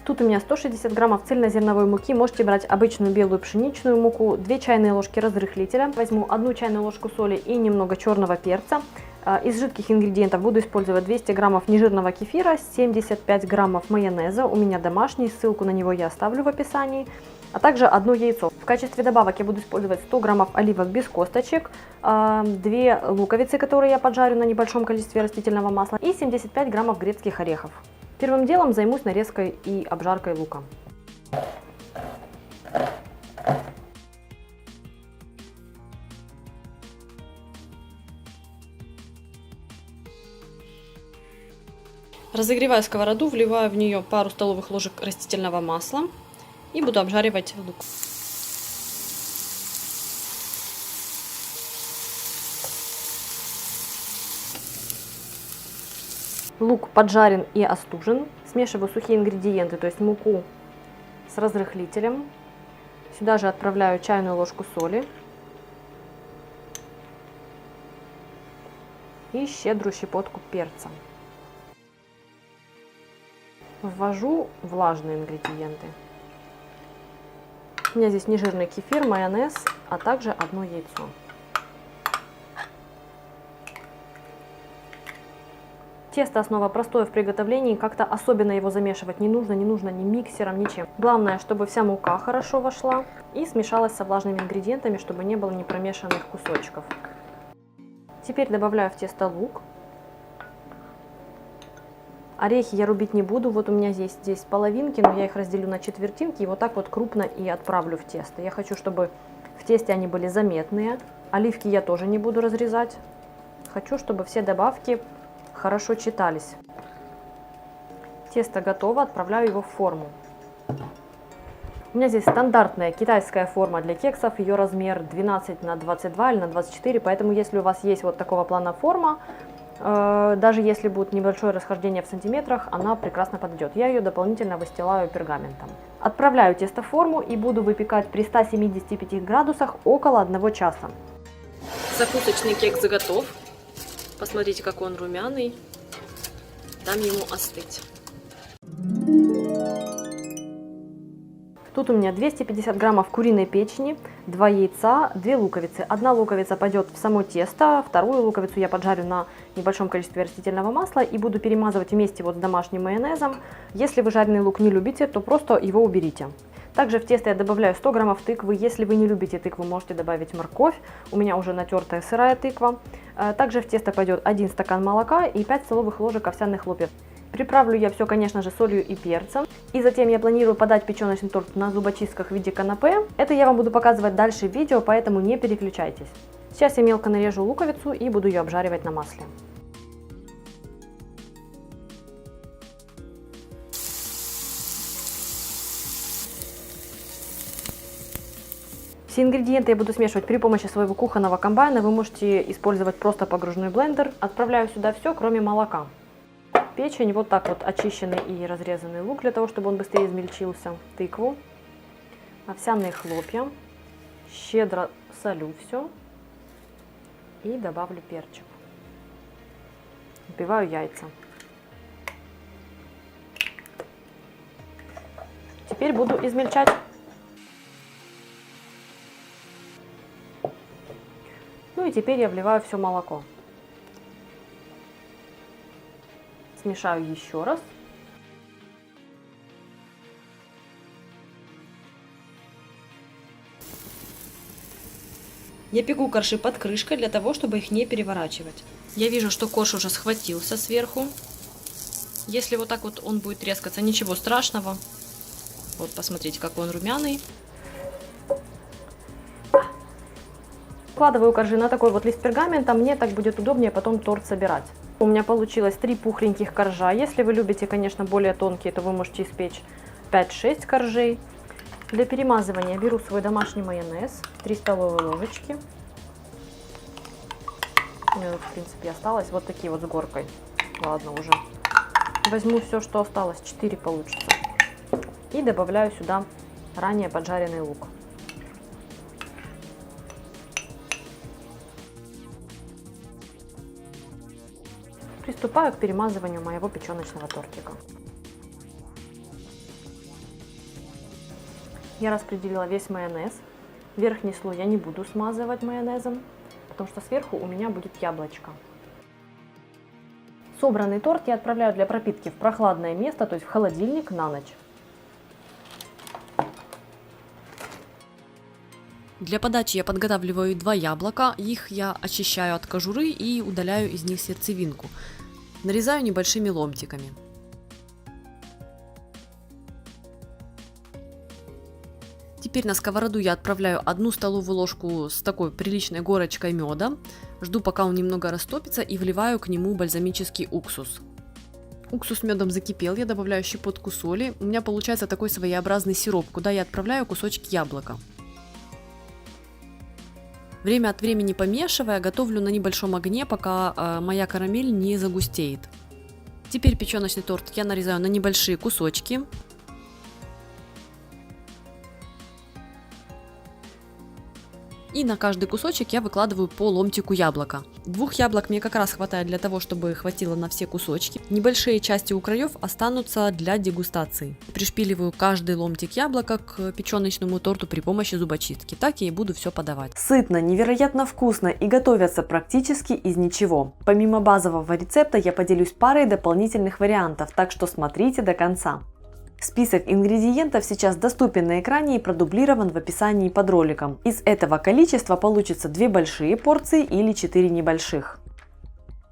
Тут у меня 160 граммов цельнозерновой муки. Можете брать обычную белую пшеничную муку, 2 чайные ложки разрыхлителя. Возьму 1 чайную ложку соли и немного черного перца. Из жидких ингредиентов буду использовать 200 граммов нежирного кефира, 75 граммов майонеза, у меня домашний, ссылку на него я оставлю в описании, а также 1 яйцо. В качестве добавок я буду использовать 100 граммов оливок без косточек, 2 луковицы, которые я поджарю на небольшом количестве растительного масла, и 75 граммов грецких орехов. Первым делом займусь нарезкой и обжаркой лука. Разогреваю сковороду, вливаю в нее пару столовых ложек растительного масла и буду обжаривать лук. Лук поджарен и остужен. Смешиваю сухие ингредиенты, то есть муку с разрыхлителем. Сюда же отправляю чайную ложку соли и щедрую щепотку перца. Ввожу влажные ингредиенты. У меня здесь нежирный кефир, майонез, а также 1 яйцо. Тесто основа простое в приготовлении, как-то особенно его замешивать не нужно ни миксером, ничем. Главное, чтобы вся мука хорошо вошла и смешалась со влажными ингредиентами, чтобы не было непромешанных кусочков. Теперь добавляю в тесто лук. Орехи я рубить не буду, вот у меня здесь половинки, но я их разделю на четвертинки и вот так вот крупно и отправлю в тесто. Я хочу, чтобы в тесте они были заметные. Оливки я тоже не буду разрезать. Хочу, чтобы все добавки хорошо читались. Тесто готово, отправляю его в форму. У меня здесь стандартная китайская форма для кексов, ее размер 12 на 22 или на 24, поэтому если у вас есть вот такого плана форма, даже если будет небольшое расхождение в сантиметрах, она прекрасно подойдет. Я ее дополнительно выстилаю пергаментом. Отправляю тесто в форму и буду выпекать при 175 градусах около 1 часа. Закусочный кекс готов. Посмотрите, какой он румяный. Дам ему остыть. Тут у меня 250 граммов куриной печени, 2 яйца, 2 луковицы. 1 луковица пойдет в само тесто, 2 луковицу я поджарю на небольшом количестве растительного масла и буду перемазывать вместе вот с домашним майонезом. Если вы жареный лук не любите, то просто его уберите. Также в тесто я добавляю 100 граммов тыквы. Если вы не любите тыкву, можете добавить морковь. У меня уже натертая сырая тыква. Также в тесто пойдет 1 стакан молока и 5 столовых ложек овсяных хлопьев. Приправлю я все, конечно же, солью и перцем. И затем я планирую подать печеночный торт на зубочистках в виде канапе. Это я вам буду показывать дальше в видео, поэтому не переключайтесь. Сейчас я мелко нарежу луковицу и буду ее обжаривать на масле. Все ингредиенты я буду смешивать при помощи своего кухонного комбайна. Вы можете использовать просто погружной блендер. Отправляю сюда все, кроме молока. Печень, вот так вот очищенный и разрезанный лук, для того, чтобы он быстрее измельчился. Тыкву, овсяные хлопья. Щедро солю все. И добавлю перчик. Взбиваю яйца. Теперь буду измельчать. Ну и теперь я вливаю все молоко. Смешаю еще раз. Я пеку коржи под крышкой для того, чтобы их не переворачивать. Я вижу, что корж уже схватился сверху. Если вот так вот он будет трескаться, ничего страшного. Вот посмотрите, какой он румяный. Вкладываю коржи на такой вот лист пергамента, мне так будет удобнее потом торт собирать. У меня получилось 3 пухленьких коржа. Если вы любите, конечно, более тонкие, то вы можете испечь 5-6 коржей. Для перемазывания беру свой домашний майонез, 3 столовые ложечки. У меня, в принципе, осталось вот такие вот с горкой. Ладно, уже. Возьму все, что осталось, 4 получится. И добавляю сюда ранее поджаренный лук. Приступаю к перемазыванию моего печеночного тортика. Я распределила весь майонез. Верхний слой я не буду смазывать майонезом, потому что сверху у меня будет яблочко. Собранный торт я отправляю для пропитки в прохладное место, то есть в холодильник на ночь. Для подачи я подготавливаю 2 яблока. Их я очищаю от кожуры и удаляю из них сердцевинку. Нарезаю небольшими ломтиками. Теперь на сковороду я отправляю 1 столовую ложку с такой приличной горочкой меда. Жду, пока он немного растопится, и вливаю к нему бальзамический уксус. Уксус с медом закипел, я добавляю щепотку соли. У меня получается такой своеобразный сироп, куда я отправляю кусочки яблока. Время от времени помешивая, готовлю на небольшом огне, пока моя карамель не загустеет. Теперь печеночный торт я нарезаю на небольшие кусочки. И на каждый кусочек я выкладываю по ломтику яблока. 2 яблок мне как раз хватает для того, чтобы хватило на все кусочки. Небольшие части у краев останутся для дегустации. Пришпиливаю каждый ломтик яблока к печеночному торту при помощи зубочистки. Так я и буду все подавать. Сытно, невероятно вкусно и готовятся практически из ничего. Помимо базового рецепта я поделюсь парой дополнительных вариантов, так что смотрите до конца. Список ингредиентов сейчас доступен на экране и продублирован в описании под роликом. Из этого количества получится 2 большие порции или 4 небольших.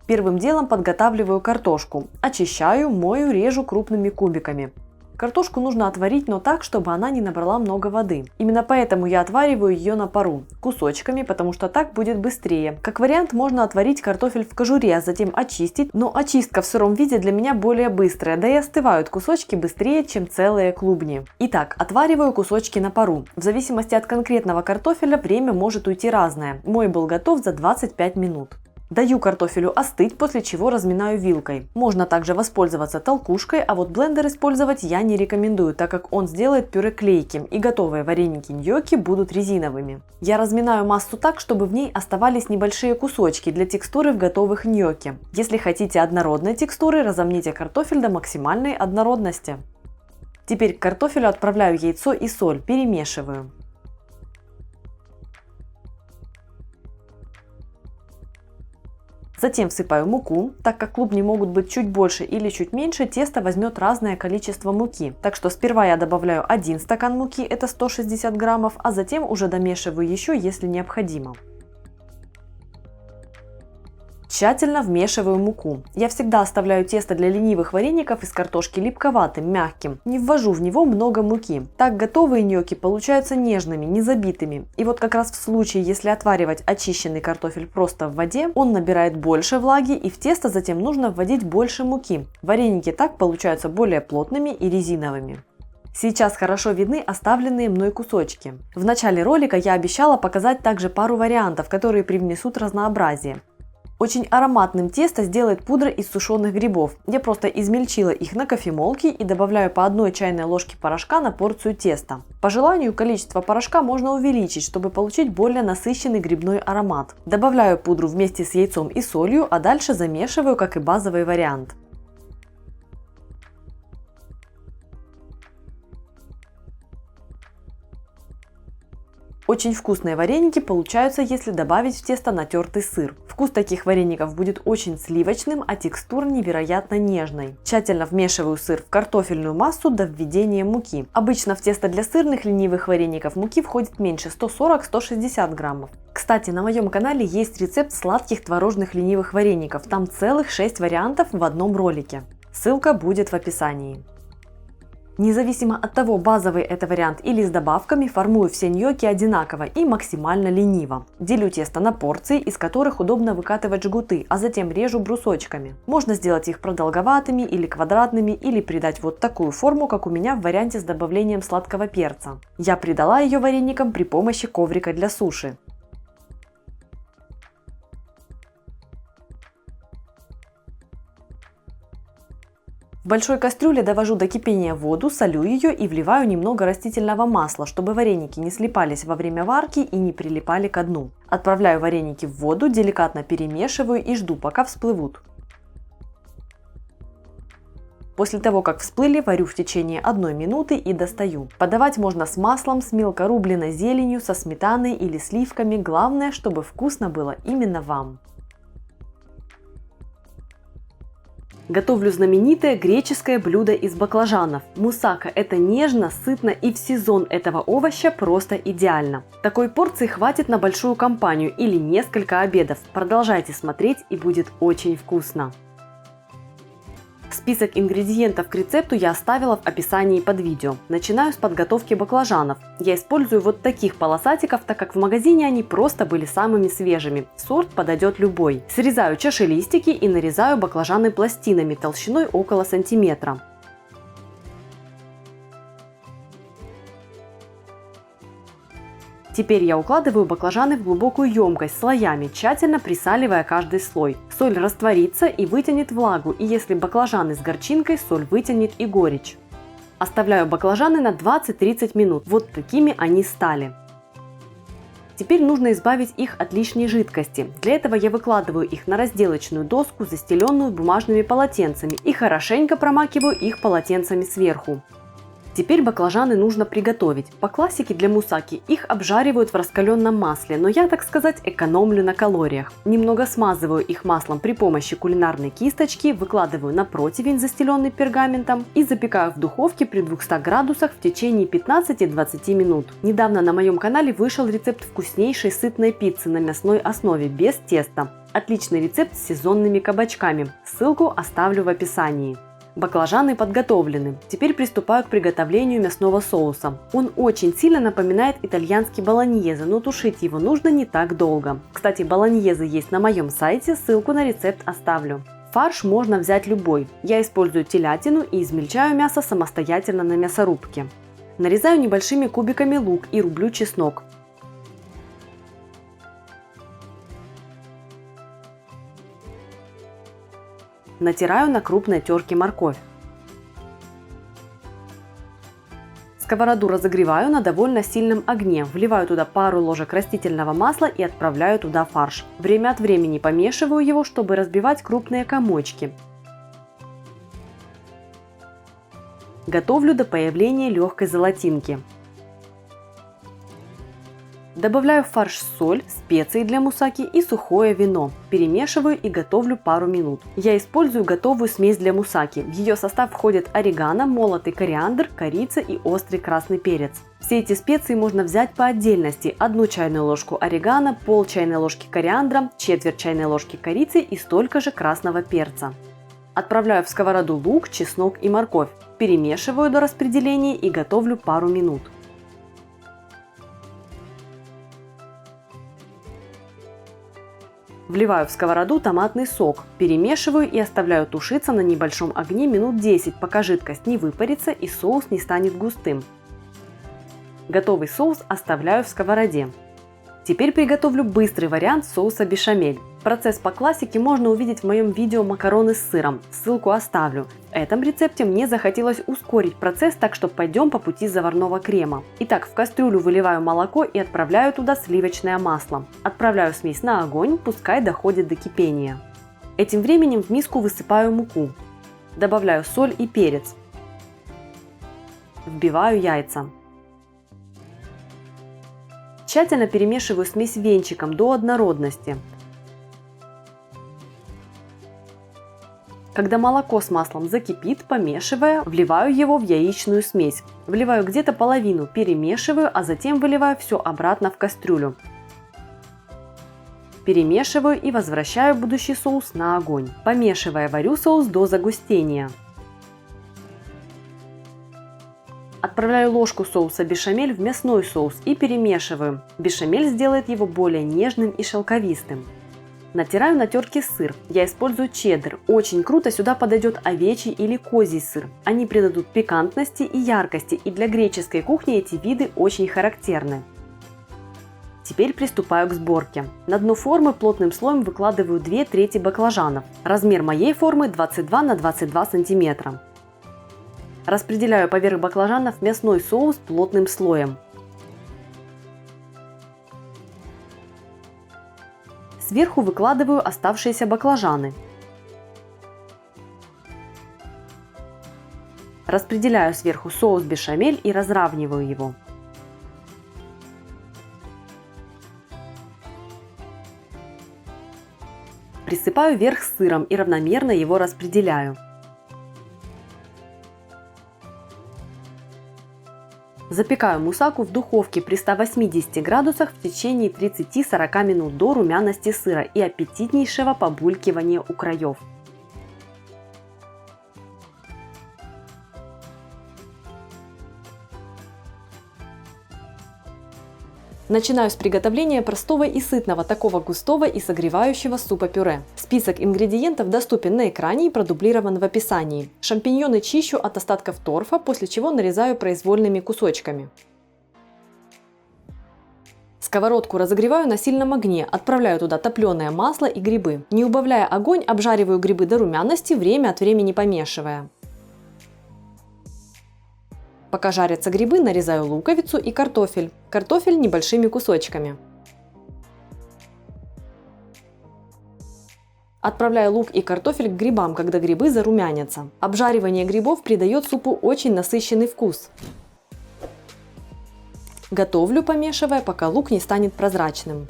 Первым делом подготавливаю картошку. Очищаю, мою, режу крупными кубиками. Картошку нужно отварить, но так, чтобы она не набрала много воды. Именно поэтому я отвариваю ее на пару, кусочками, потому что так будет быстрее. Как вариант, можно отварить картофель в кожуре, а затем очистить, но очистка в сыром виде для меня более быстрая, да и остывают кусочки быстрее, чем целые клубни. Итак, отвариваю кусочки на пару. В зависимости от конкретного картофеля время может уйти разное. Мой был готов за 25 минут. Даю картофелю остыть, после чего разминаю вилкой. Можно также воспользоваться толкушкой, а вот блендер использовать я не рекомендую, так как он сделает пюре клейким и готовые вареники-ньокки будут резиновыми. Я разминаю массу так, чтобы в ней оставались небольшие кусочки для текстуры в готовых ньокки. Если хотите однородной текстуры, разомните картофель до максимальной однородности. Теперь к картофелю отправляю яйцо и соль, перемешиваю. Затем всыпаю муку. Так как клубни могут быть чуть больше или чуть меньше, тесто возьмет разное количество муки. Так что сперва я добавляю 1 стакан муки, это 160 граммов, а затем уже домешиваю еще, если необходимо. Тщательно вмешиваю муку. Я всегда оставляю тесто для ленивых вареников из картошки липковатым, мягким. Не ввожу в него много муки. Так готовые ньокки получаются нежными, не забитыми. И вот как раз в случае, если отваривать очищенный картофель просто в воде, он набирает больше влаги, и в тесто затем нужно вводить больше муки. Вареники так получаются более плотными и резиновыми. Сейчас хорошо видны оставленные мной кусочки. В начале ролика я обещала показать также пару вариантов, которые привнесут разнообразие. Очень ароматным тесто сделает пудра из сушеных грибов. Я просто измельчила их на кофемолке и добавляю по 1 чайной ложке порошка на порцию теста. По желанию количество порошка можно увеличить, чтобы получить более насыщенный грибной аромат. Добавляю пудру вместе с яйцом и солью, а дальше замешиваю, как и базовый вариант. Очень вкусные вареники получаются, если добавить в тесто натертый сыр. Вкус таких вареников будет очень сливочным, а текстура невероятно нежной. Тщательно вмешиваю сыр в картофельную массу до введения муки. Обычно в тесто для сырных ленивых вареников муки входит меньше 140-160 граммов. Кстати, на моем канале есть рецепт сладких творожных ленивых вареников. Там целых 6 вариантов в одном ролике. Ссылка будет в описании. Независимо от того, базовый это вариант или с добавками, формую все ньокки одинаково и максимально лениво. Делю тесто на порции, из которых удобно выкатывать жгуты, а затем режу брусочками. Можно сделать их продолговатыми или квадратными, или придать вот такую форму, как у меня в варианте с добавлением сладкого перца. Я придала ее вареникам при помощи коврика для суши. В большой кастрюле довожу до кипения воду, солю ее и вливаю немного растительного масла, чтобы вареники не слипались во время варки и не прилипали ко дну. Отправляю вареники в воду, деликатно перемешиваю и жду, пока всплывут. После того, как всплыли, варю в течение 1 минуты и достаю. Подавать можно с маслом, с мелко рубленой зеленью, со сметаной или сливками. Главное, чтобы вкусно было именно вам. Готовлю знаменитое греческое блюдо из баклажанов. Мусака – это нежно, сытно и в сезон этого овоща просто идеально. Такой порции хватит на большую компанию или несколько обедов. Продолжайте смотреть, и будет очень вкусно. Список ингредиентов к рецепту я оставила в описании под видео. Начинаю с подготовки баклажанов. Я использую вот таких полосатиков, так как в магазине они просто были самыми свежими. Сорт подойдет любой. Срезаю чашелистики и нарезаю баклажаны пластинами толщиной около сантиметра. Теперь я укладываю баклажаны в глубокую емкость слоями, тщательно присаливая каждый слой. Соль растворится и вытянет влагу, и если баклажаны с горчинкой, соль вытянет и горечь. Оставляю баклажаны на 20-30 минут, вот такими они стали. Теперь нужно избавить их от лишней жидкости. Для этого я выкладываю их на разделочную доску, застеленную бумажными полотенцами, и хорошенько промакиваю их полотенцами сверху. Теперь баклажаны нужно приготовить. По классике для мусаки их обжаривают в раскаленном масле, но я, так сказать, экономлю на калориях. Немного смазываю их маслом при помощи кулинарной кисточки, выкладываю на противень, застеленный пергаментом, и запекаю в духовке при 200 градусах в течение 15-20 минут. Недавно на моем канале вышел рецепт вкуснейшей сытной пиццы на мясной основе, без теста. Отличный рецепт с сезонными кабачками. Ссылку оставлю в описании. Баклажаны подготовлены. Теперь приступаю к приготовлению мясного соуса. Он очень сильно напоминает итальянский болоньезе, но тушить его нужно не так долго. Кстати, болоньезе есть на моем сайте, ссылку на рецепт оставлю. Фарш можно взять любой. Я использую телятину и измельчаю мясо самостоятельно на мясорубке. Нарезаю небольшими кубиками лук и рублю чеснок. Натираю на крупной терке морковь. Сковороду разогреваю на довольно сильном огне, вливаю туда пару ложек растительного масла и отправляю туда фарш. Время от времени помешиваю его, чтобы разбивать крупные комочки. Готовлю до появления легкой золотинки. Добавляю в фарш соль, специи для мусаки и сухое вино. Перемешиваю и готовлю пару минут. Я использую готовую смесь для мусаки. В ее состав входят орегано, молотый кориандр, корица и острый красный перец. Все эти специи можно взять по отдельности. 1 чайную ложку орегано, пол чайной ложки кориандра, четверть чайной ложки корицы и столько же красного перца. Отправляю в сковороду лук, чеснок и морковь. Перемешиваю до распределения и готовлю пару минут. Вливаю в сковороду томатный сок, перемешиваю и оставляю тушиться на небольшом огне минут 10, пока жидкость не выпарится и соус не станет густым. Готовый соус оставляю в сковороде. Теперь приготовлю быстрый вариант соуса бешамель. Процесс по классике можно увидеть в моем видео «Макароны с сыром», ссылку оставлю. В этом рецепте мне захотелось ускорить процесс, так что пойдем по пути заварного крема. Итак, в кастрюлю выливаю молоко и отправляю туда сливочное масло. Отправляю смесь на огонь, пускай доходит до кипения. Этим временем в миску высыпаю муку. Добавляю соль и перец. Вбиваю яйца. Тщательно перемешиваю смесь венчиком до однородности. Когда молоко с маслом закипит, помешивая, вливаю его в яичную смесь. Вливаю где-то половину, перемешиваю, а затем выливаю все обратно в кастрюлю. Перемешиваю и возвращаю будущий соус на огонь. Помешивая, варю соус до загустения. Отправляю ложку соуса бешамель в мясной соус и перемешиваю. Бешамель сделает его более нежным и шелковистым. Натираю на терке сыр. Я использую чеддер. Очень круто сюда подойдет овечий или козий сыр. Они придадут пикантности и яркости, и для греческой кухни эти виды очень характерны. Теперь приступаю к сборке. На дно формы плотным слоем выкладываю 2/3 баклажанов. Размер моей формы 22 на 22 см. Распределяю поверх баклажанов мясной соус плотным слоем. Сверху выкладываю оставшиеся баклажаны. Распределяю сверху соус бешамель и разравниваю его. Присыпаю верх сыром и равномерно его распределяю. Запекаю мусаку в духовке при 180 градусах в течение 30-40 минут до румяности сыра и аппетитнейшего побулькивания у краев. Начинаю с приготовления простого и сытного, такого густого и согревающего супа-пюре. Список ингредиентов доступен на экране и продублирован в описании. Шампиньоны чищу от остатков торфа, после чего нарезаю произвольными кусочками. Сковородку разогреваю на сильном огне, отправляю туда топленое масло и грибы. Не убавляя огонь, обжариваю грибы до румяности, время от времени помешивая. Пока жарятся грибы, нарезаю луковицу и картофель. Картофель небольшими кусочками. Отправляю лук и картофель к грибам, когда грибы зарумянятся. Обжаривание грибов придает супу очень насыщенный вкус. Готовлю, помешивая, пока лук не станет прозрачным.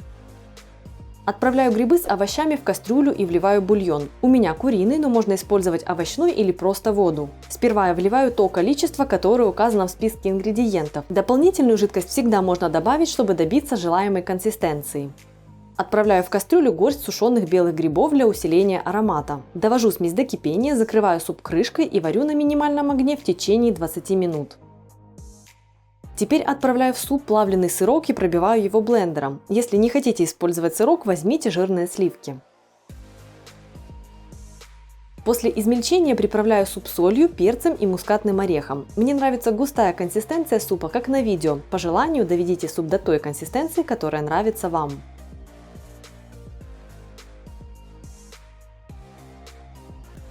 Отправляю грибы с овощами в кастрюлю и вливаю бульон. У меня куриный, но можно использовать овощной или просто воду. Сперва я вливаю то количество, которое указано в списке ингредиентов. Дополнительную жидкость всегда можно добавить, чтобы добиться желаемой консистенции. Отправляю в кастрюлю горсть сушеных белых грибов для усиления аромата. Довожу смесь до кипения, закрываю суп крышкой и варю на минимальном огне в течение 20 минут. Теперь отправляю в суп плавленый сырок и пробиваю его блендером. Если не хотите использовать сырок, возьмите жирные сливки. После измельчения приправляю суп солью, перцем и мускатным орехом. Мне нравится густая консистенция супа, как на видео. По желанию доведите суп до той консистенции, которая нравится вам.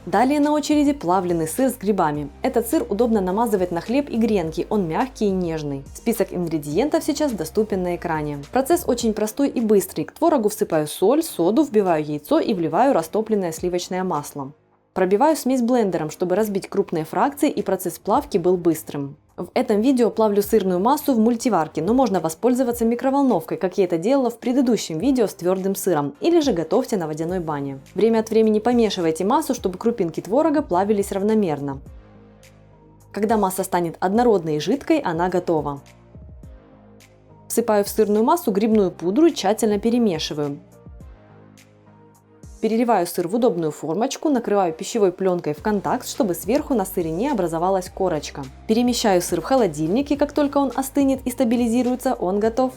Далее на очереди плавленый сыр с грибами. Этот сыр удобно намазывать на хлеб и гренки, он мягкий и нежный. Список ингредиентов сейчас доступен на экране. Процесс очень простой и быстрый. К творогу всыпаю соль, соду, вбиваю яйцо и вливаю растопленное сливочное масло. Пробиваю смесь блендером, чтобы разбить крупные фракции и процесс плавки был быстрым. В этом видео плавлю сырную массу в мультиварке, но можно воспользоваться микроволновкой, как я это делала в предыдущем видео с твердым сыром, или же готовьте на водяной бане. Время от времени помешивайте массу, чтобы крупинки творога плавились равномерно. Когда масса станет однородной и жидкой, она готова. Всыпаю в сырную массу грибную пудру и тщательно перемешиваю. Переливаю сыр в удобную формочку, накрываю пищевой пленкой в контакт, чтобы сверху на сыре не образовалась корочка. Перемещаю сыр в холодильник, и как только он остынет и стабилизируется, он готов.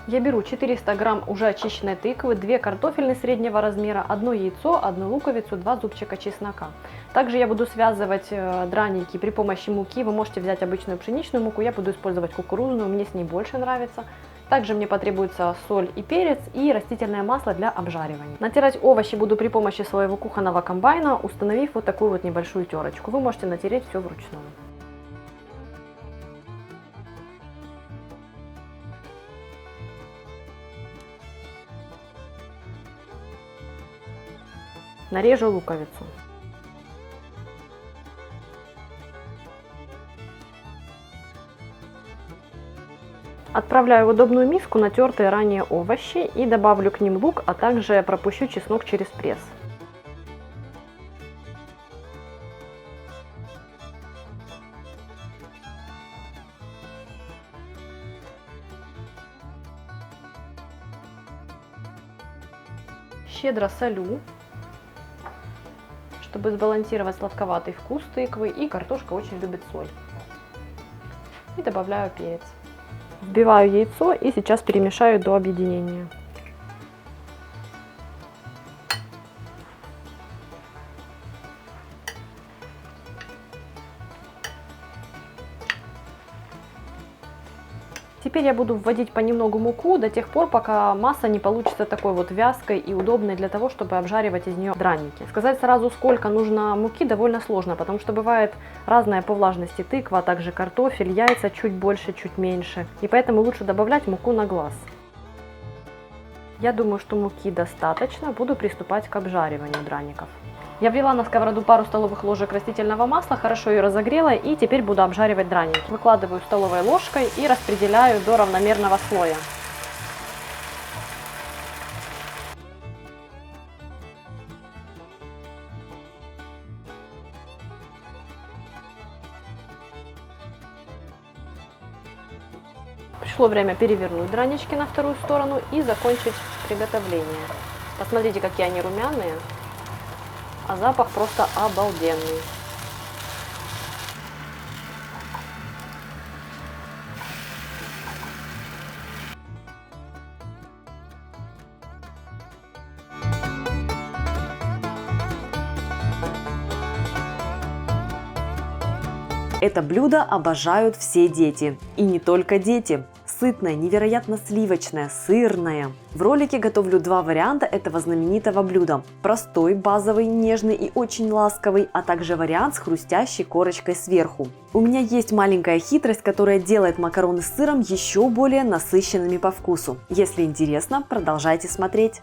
Я беру 400 грамм уже очищенной тыквы, 2 картофельные среднего размера, 1 яйцо, 1 луковицу, 2 зубчика чеснока. Также я буду связывать драники при помощи муки. Вы можете взять обычную пшеничную муку, я буду использовать кукурузную, мне с ней больше нравится. Также мне потребуется соль и перец и растительное масло для обжаривания. Натирать овощи буду при помощи своего кухонного комбайна, установив вот такую вот небольшую терочку. Вы можете натереть все вручную. Нарежу луковицу. Отправляю в удобную миску натертые ранее овощи и добавлю к ним лук, а также пропущу чеснок через пресс. Щедро солю, чтобы сбалансировать сладковатый вкус тыквы, и картошка очень любит соль. И добавляю перец. Взбиваю яйцо и сейчас перемешаю до объединения. Теперь я буду вводить понемногу муку до тех пор, пока масса не получится такой вот вязкой и удобной для того, чтобы обжаривать из нее драники. Сказать сразу, сколько нужно муки, довольно сложно, потому что бывает разная по влажности тыква, а также картофель, яйца чуть больше, чуть меньше. И поэтому лучше добавлять муку на глаз. Я думаю, что муки достаточно, буду приступать к обжариванию драников. Я влила на сковороду пару столовых ложек растительного масла, хорошо ее разогрела, и теперь буду обжаривать драники. Выкладываю столовой ложкой и распределяю до равномерного слоя. Пришло время перевернуть дранички на вторую сторону и закончить приготовление. Посмотрите, какие они румяные. А запах просто обалденный. Это блюдо обожают все дети. И не только дети. Сытное, невероятно сливочное, сырное. В ролике готовлю два варианта этого знаменитого блюда. Простой, базовый, нежный и очень ласковый, а также вариант с хрустящей корочкой сверху. У меня есть маленькая хитрость, которая делает макароны с сыром еще более насыщенными по вкусу. Если интересно, продолжайте смотреть.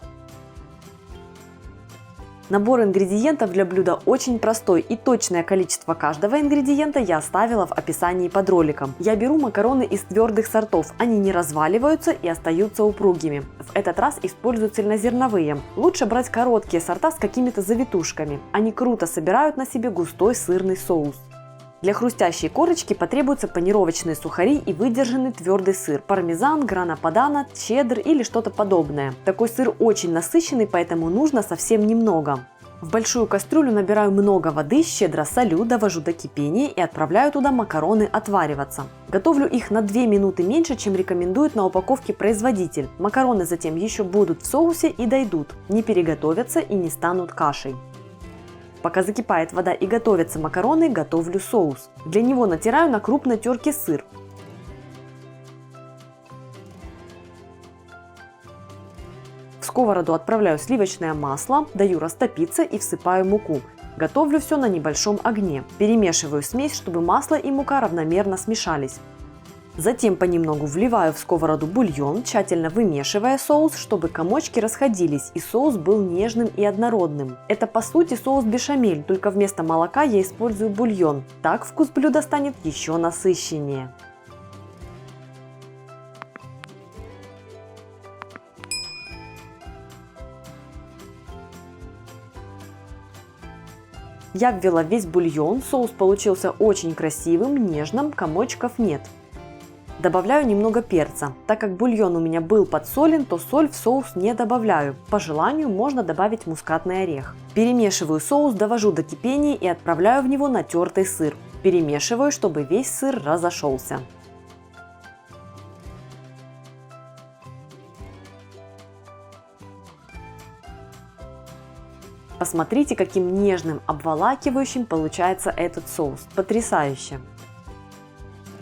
Набор ингредиентов для блюда очень простой, и точное количество каждого ингредиента я оставила в описании под роликом. Я беру макароны из твердых сортов, они не разваливаются и остаются упругими. В этот раз использую цельнозерновые. Лучше брать короткие сорта с какими-то завитушками. Они круто собирают на себе густой сырный соус. Для хрустящей корочки потребуются панировочные сухари и выдержанный твердый сыр, пармезан, грана падано, чеддер или что-то подобное. Такой сыр очень насыщенный, поэтому нужно совсем немного. В большую кастрюлю набираю много воды, щедро солю, довожу до кипения и отправляю туда макароны отвариваться. Готовлю их на 2 минуты меньше, чем рекомендует на упаковке производитель. Макароны затем еще будут в соусе и дойдут, не переготовятся и не станут кашей. Пока закипает вода и готовятся макароны, готовлю соус. Для него натираю на крупной терке сыр. В сковороду отправляю сливочное масло, даю растопиться и всыпаю муку. Готовлю все на небольшом огне. Перемешиваю смесь, чтобы масло и мука равномерно смешались. Затем понемногу вливаю в сковороду бульон, тщательно вымешивая соус, чтобы комочки расходились и соус был нежным и однородным. Это по сути соус бешамель, только вместо молока я использую бульон. Так вкус блюда станет еще насыщеннее. Я ввела весь бульон, соус получился очень красивым, нежным, комочков нет. Добавляю немного перца. Так как бульон у меня был подсолен, то соль в соус не добавляю. По желанию можно добавить мускатный орех. Перемешиваю соус, довожу до кипения и отправляю в него натертый сыр. Перемешиваю, чтобы весь сыр разошелся. Посмотрите, каким нежным, обволакивающим получается этот соус. Потрясающе!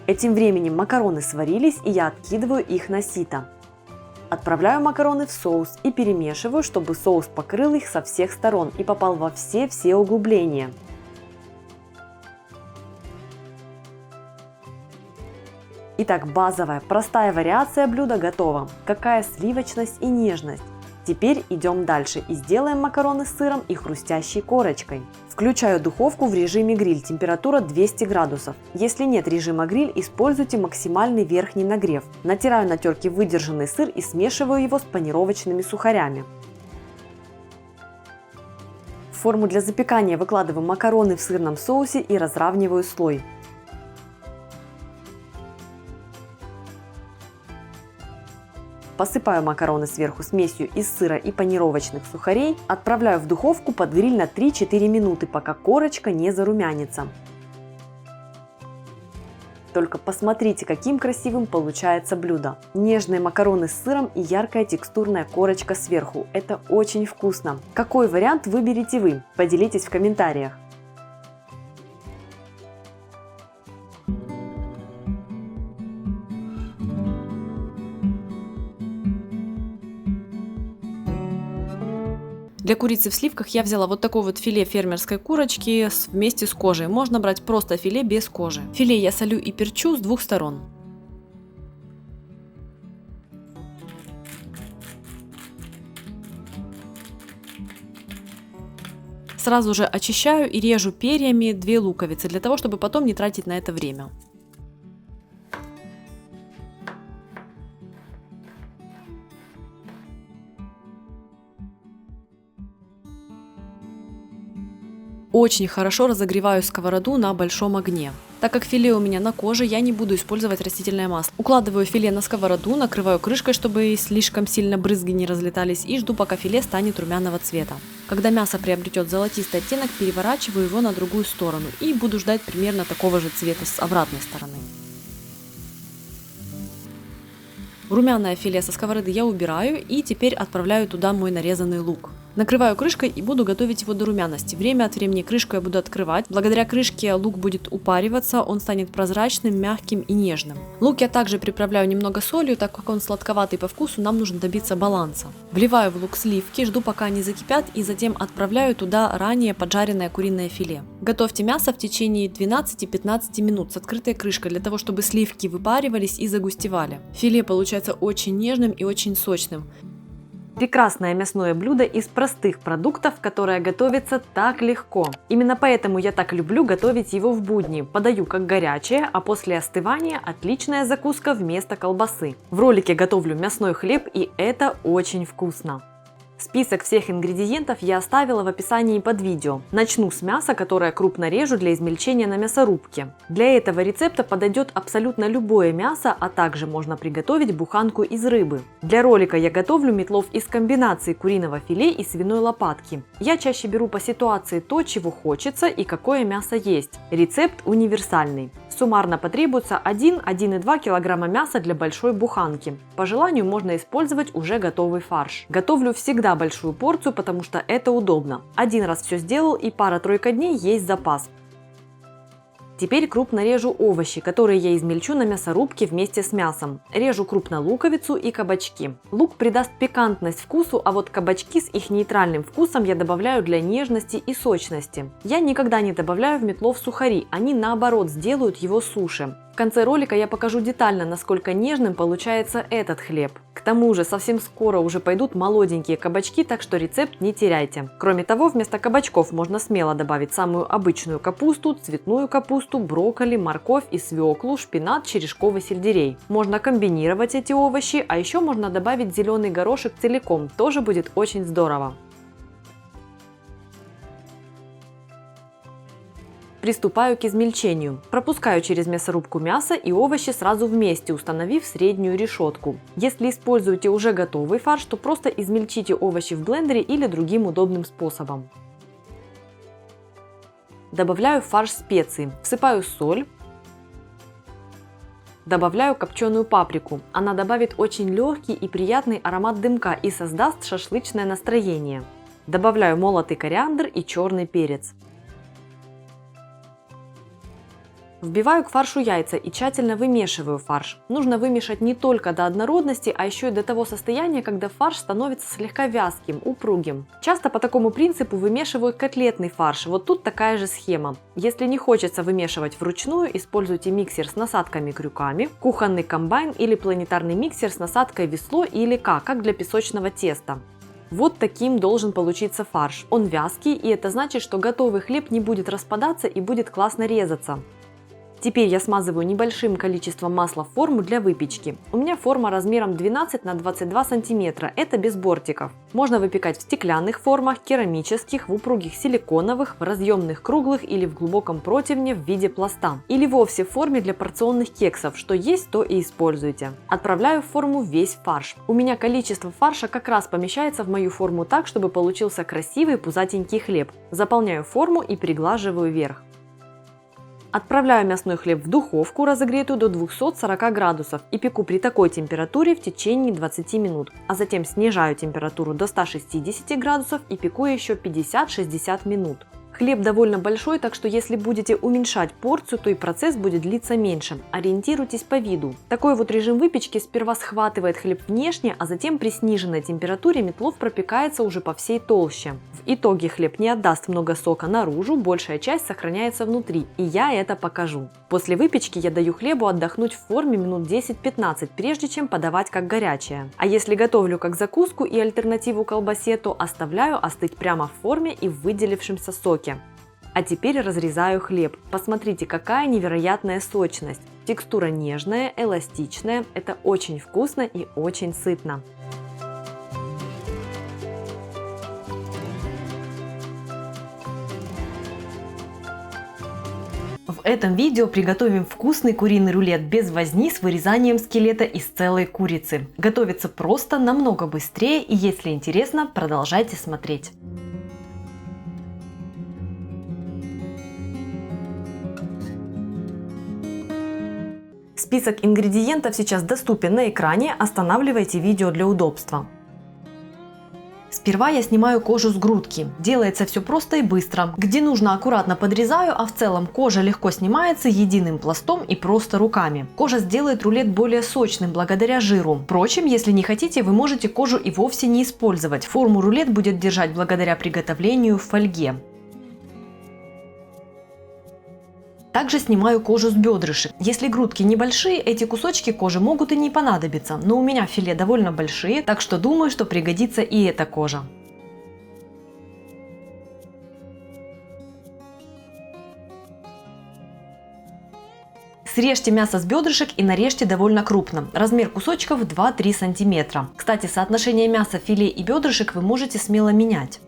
Этим временем макароны сварились, и я откидываю их на сито. Отправляю макароны в соус и перемешиваю, чтобы соус покрыл их со всех сторон и попал во все углубления. Итак, базовая, простая вариация блюда готова. Какая сливочность и нежность! Теперь идем дальше и сделаем макароны с сыром и хрустящей корочкой. Включаю духовку в режиме гриль, температура 200 градусов. Если нет режима гриль, используйте максимальный верхний нагрев. Натираю на терке выдержанный сыр и смешиваю его с панировочными сухарями. В форму для запекания выкладываю макароны в сырном соусе и разравниваю слой. Посыпаю макароны сверху смесью из сыра и панировочных сухарей, отправляю в духовку под гриль на 3-4 минуты, пока корочка не зарумянится. Только посмотрите, каким красивым получается блюдо. Нежные макароны с сыром и яркая текстурная корочка сверху. Это очень вкусно. Какой вариант выберете вы? Поделитесь в комментариях. Для курицы в сливках я взяла вот такое вот филе фермерской курочки вместе с кожей. Можно брать просто филе без кожи. Филе я солю и перчу с двух сторон. Сразу же очищаю и режу перьями 2 луковицы, для того, чтобы потом не тратить на это время. Очень хорошо разогреваю сковороду на большом огне. Так как филе у меня на коже, я не буду использовать растительное масло. Укладываю филе на сковороду, накрываю крышкой, чтобы слишком сильно брызги не разлетались, и жду, пока филе станет румяного цвета. Когда мясо приобретет золотистый оттенок, переворачиваю его на другую сторону и буду ждать примерно такого же цвета с обратной стороны. Румяное филе со сковороды я убираю и теперь отправляю туда мой нарезанный лук. Накрываю крышкой и буду готовить его до румяности. Время от времени крышку я буду открывать. Благодаря крышке лук будет упариваться, он станет прозрачным, мягким и нежным. Лук я также приправляю немного солью, так как он сладковатый по вкусу, нам нужно добиться баланса. Вливаю в лук сливки, жду пока они закипят и затем отправляю туда ранее поджаренное куриное филе. Готовьте мясо в течение 12-15 минут с открытой крышкой, для того чтобы сливки выпаривались и загустевали. Филе получается очень нежным и очень сочным. Прекрасное мясное блюдо из простых продуктов, которое готовится так легко. Именно поэтому я так люблю готовить его в будни. Подаю как горячее, а после остывания отличная закуска вместо колбасы. В ролике готовлю мясной хлеб, и это очень вкусно. Список всех ингредиентов я оставила в описании под видео. Начну с мяса, которое крупно режу для измельчения на мясорубке. Для этого рецепта подойдет абсолютно любое мясо, а также можно приготовить буханку из рыбы. Для ролика я готовлю метлов из комбинации куриного филе и свиной лопатки. Я чаще беру по ситуации то, чего хочется и какое мясо есть. Рецепт универсальный. Суммарно потребуется 1-1,2 кг мяса для большой буханки. По желанию можно использовать уже готовый фарш. Готовлю всегда большую порцию, потому что это удобно. Один раз все сделал, и пара-тройка дней есть запас. Теперь крупно режу овощи, которые я измельчу на мясорубке вместе с мясом. Режу крупно луковицу и кабачки. Лук придаст пикантность вкусу, а вот кабачки с их нейтральным вкусом я добавляю для нежности и сочности. Я никогда не добавляю в метлов сухари, они наоборот сделают его суше. В конце ролика я покажу детально, насколько нежным получается этот хлеб. К тому же совсем скоро уже пойдут молоденькие кабачки, так что рецепт не теряйте. Кроме того, вместо кабачков можно смело добавить самую обычную капусту, цветную капусту, брокколи, морковь и свеклу, шпинат, черешковый сельдерей. Можно комбинировать эти овощи, а еще можно добавить зеленый горошек целиком, тоже будет очень здорово. Приступаю к измельчению. Пропускаю через мясорубку мясо и овощи сразу вместе, установив среднюю решетку. Если используете уже готовый фарш, то просто измельчите овощи в блендере или другим удобным способом. Добавляю в фарш специи, всыпаю соль. Добавляю копченую паприку. Она добавит очень легкий и приятный аромат дымка и создаст шашлычное настроение. Добавляю молотый кориандр и черный перец. Вбиваю к фаршу яйца и тщательно вымешиваю фарш. Нужно вымешать не только до однородности, а еще и до того состояния, когда фарш становится слегка вязким, упругим. Часто по такому принципу вымешивают котлетный фарш. Вот тут такая же схема. Если не хочется вымешивать вручную, используйте миксер с насадками-крюками, кухонный комбайн или планетарный миксер с насадкой весло или как для песочного теста. Вот таким должен получиться фарш. Он вязкий, и это значит, что готовый хлеб не будет распадаться и будет классно резаться. Теперь я смазываю небольшим количеством масла форму для выпечки. У меня форма размером 12 на 22 сантиметра, это без бортиков. Можно выпекать в стеклянных формах, керамических, в упругих силиконовых, в разъемных круглых или в глубоком противне в виде пласта. Или вовсе в форме для порционных кексов, что есть, то и используйте. Отправляю в форму весь фарш. У меня количество фарша как раз помещается в мою форму так, чтобы получился красивый пузатенький хлеб. Заполняю форму и приглаживаю верх. Отправляю мясной хлеб в духовку, разогретую до 240 градусов, и пеку при такой температуре в течение 20 минут. А затем снижаю температуру до 160 градусов и пеку еще 50-60 минут. Хлеб довольно большой, так что если будете уменьшать порцию, то и процесс будет длиться меньше. Ориентируйтесь по виду. Такой вот режим выпечки сперва схватывает хлеб внешне, а затем при сниженной температуре метлов пропекается уже по всей толще. В итоге хлеб не отдаст много сока наружу, большая часть сохраняется внутри, и я это покажу. После выпечки я даю хлебу отдохнуть в форме минут 10-15, прежде чем подавать как горячее. А если готовлю как закуску и альтернативу колбасе, то оставляю остыть прямо в форме и в выделившемся соке. А теперь разрезаю хлеб. Посмотрите, какая невероятная сочность. Текстура нежная, эластичная. Это очень вкусно и очень сытно. В этом видео приготовим вкусный куриный рулет без возни с вырезанием скелета из целой курицы. Готовится просто, намного быстрее, и если интересно, продолжайте смотреть. Список ингредиентов сейчас доступен на экране, останавливайте видео для удобства. Сперва я снимаю кожу с грудки. Делается все просто и быстро. Где нужно, аккуратно подрезаю, а в целом кожа легко снимается единым пластом и просто руками. Кожа сделает рулет более сочным благодаря жиру. Впрочем, если не хотите, вы можете кожу и вовсе не использовать. Форму рулет будет держать благодаря приготовлению в фольге. Также снимаю кожу с бедрышек. Если грудки небольшие, эти кусочки кожи могут и не понадобиться, но у меня филе довольно большие, так что думаю, что пригодится и эта кожа. Срежьте мясо с бедрышек и нарежьте довольно крупно. Размер кусочков 2-3 см. Кстати, соотношение мяса, филе и бедрышек вы можете смело менять.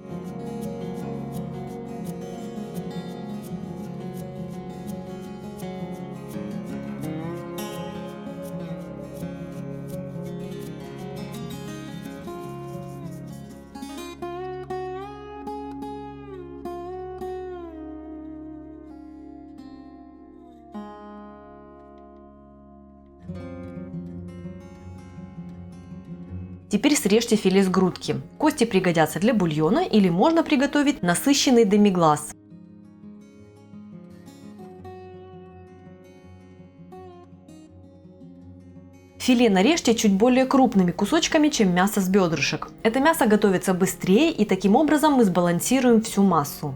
Теперь срежьте филе с грудки. Кости пригодятся для бульона или можно приготовить насыщенный демиглас. Филе нарежьте чуть более крупными кусочками, чем мясо с бедрышек. Это мясо готовится быстрее, и таким образом мы сбалансируем всю массу.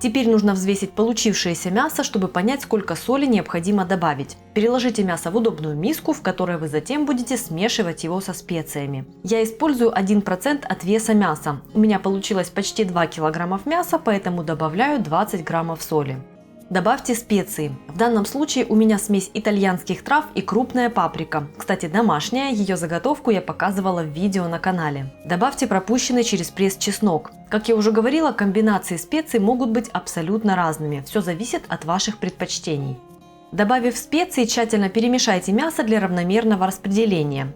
Теперь нужно взвесить получившееся мясо, чтобы понять, сколько соли необходимо добавить. Переложите мясо в удобную миску, в которой вы затем будете смешивать его со специями. Я использую 1% от веса мяса. У меня получилось почти 2 кг мяса, поэтому добавляю 20 граммов соли. Добавьте специи. В данном случае у меня смесь итальянских трав и крупная паприка. Кстати, домашняя, ее заготовку я показывала в видео на канале. Добавьте пропущенный через пресс чеснок. Как я уже говорила, комбинации специй могут быть абсолютно разными. Все зависит от ваших предпочтений. Добавив специи, тщательно перемешайте мясо для равномерного распределения.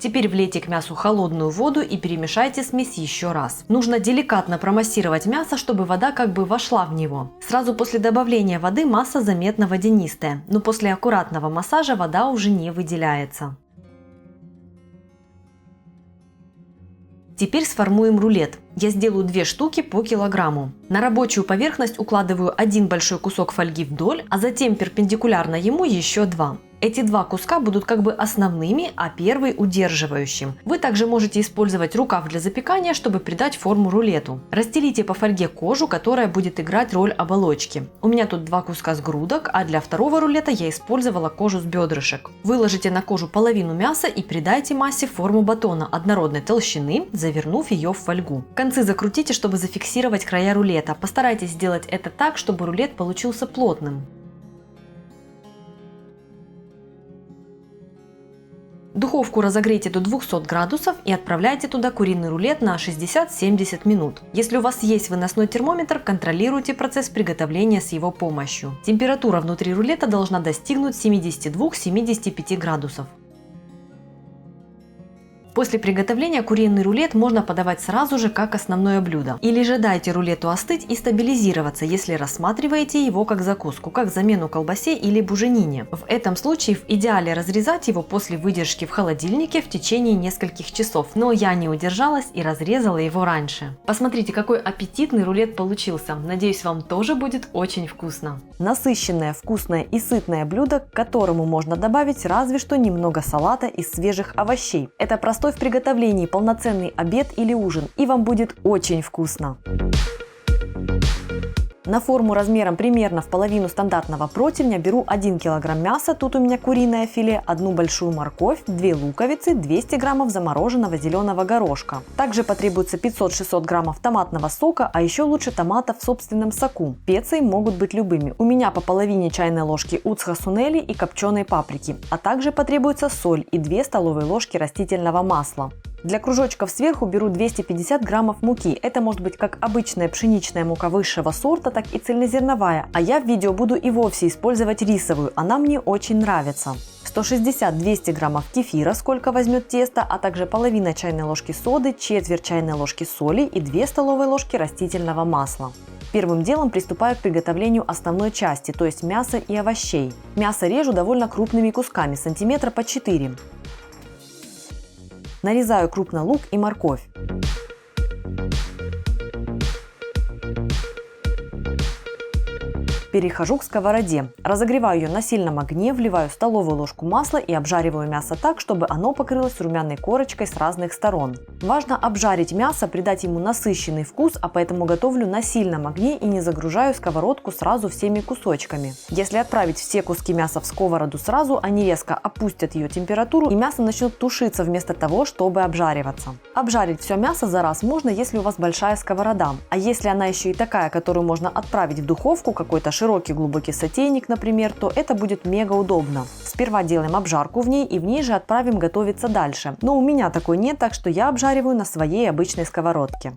Теперь влейте к мясу холодную воду и перемешайте смесь еще раз. Нужно деликатно промассировать мясо, чтобы вода как бы вошла в него. Сразу после добавления воды масса заметно водянистая, но после аккуратного массажа вода уже не выделяется. Теперь сформуем рулет. Я сделаю 2 штуки по килограмму. На рабочую поверхность укладываю один большой кусок фольги вдоль, а затем перпендикулярно ему еще 2. Эти 2 куска будут как бы основными, а первый удерживающим. Вы также можете использовать рукав для запекания, чтобы придать форму рулету. Расстелите по фольге кожу, которая будет играть роль оболочки. У меня тут 2 куска с грудок, а для второго рулета я использовала кожу с бедрышек. Выложите на кожу половину мяса и придайте массе форму батона однородной толщины, завернув ее в фольгу. Концы закрутите, чтобы зафиксировать края рулета. Постарайтесь сделать это так, чтобы рулет получился плотным. Духовку разогрейте до 200 градусов и отправляйте туда куриный рулет на 60-70 минут. Если у вас есть выносной термометр, контролируйте процесс приготовления с его помощью. Температура внутри рулета должна достигнуть 72-75 градусов. После приготовления куриный рулет можно подавать сразу же как основное блюдо. Или же дайте рулету остыть и стабилизироваться, если рассматриваете его как закуску, как замену колбасе или буженине. В этом случае в идеале разрезать его после выдержки в холодильнике в течение нескольких часов. Но я не удержалась и разрезала его раньше. Посмотрите, какой аппетитный рулет получился. Надеюсь, вам тоже будет очень вкусно. Насыщенное, вкусное и сытное блюдо, к которому можно добавить разве что немного салата из свежих овощей. Это простой в приготовлении полноценный обед или ужин, и вам будет очень вкусно. На форму размером примерно в половину стандартного противня беру 1 кг мяса, тут у меня куриное филе, 1 большую морковь, 2 луковицы, 200 граммов замороженного зеленого горошка. Также потребуется 500-600 граммов томатного сока, а еще лучше томатов в собственном соку. Специи могут быть любыми. У меня по половине чайной ложки уцха сунели и копченой паприки, а также потребуется соль и 2 столовые ложки растительного масла. Для кружочков сверху беру 250 граммов муки. Это может быть как обычная пшеничная мука высшего сорта, так и цельнозерновая. А я в видео буду и вовсе использовать рисовую. Она мне очень нравится. 160-200 граммов кефира, сколько возьмет тесто, а также половина чайной ложки соды, четверть чайной ложки соли и 2 столовые ложки растительного масла. Первым делом приступаю к приготовлению основной части, то есть мяса и овощей. Мясо режу довольно крупными кусками, сантиметра по 4. Нарезаю крупно лук и морковь. Перехожу к сковороде. Разогреваю ее на сильном огне, вливаю столовую ложку масла и обжариваю мясо так, чтобы оно покрылось румяной корочкой с разных сторон. Важно обжарить мясо, придать ему насыщенный вкус, а поэтому готовлю на сильном огне и не загружаю сковородку сразу всеми кусочками. Если отправить все куски мяса в сковороду сразу, они резко опустят ее температуру и мясо начнет тушиться вместо того, чтобы обжариваться. Обжарить все мясо за раз можно, если у вас большая сковорода. А если она еще и такая, которую можно отправить в духовку, какой-то широкий глубокий сотейник, например, то это будет мега удобно. Сперва делаем обжарку в ней и в ней же отправим готовиться дальше. Но у меня такой нет, так что я обжариваю на своей обычной сковородке.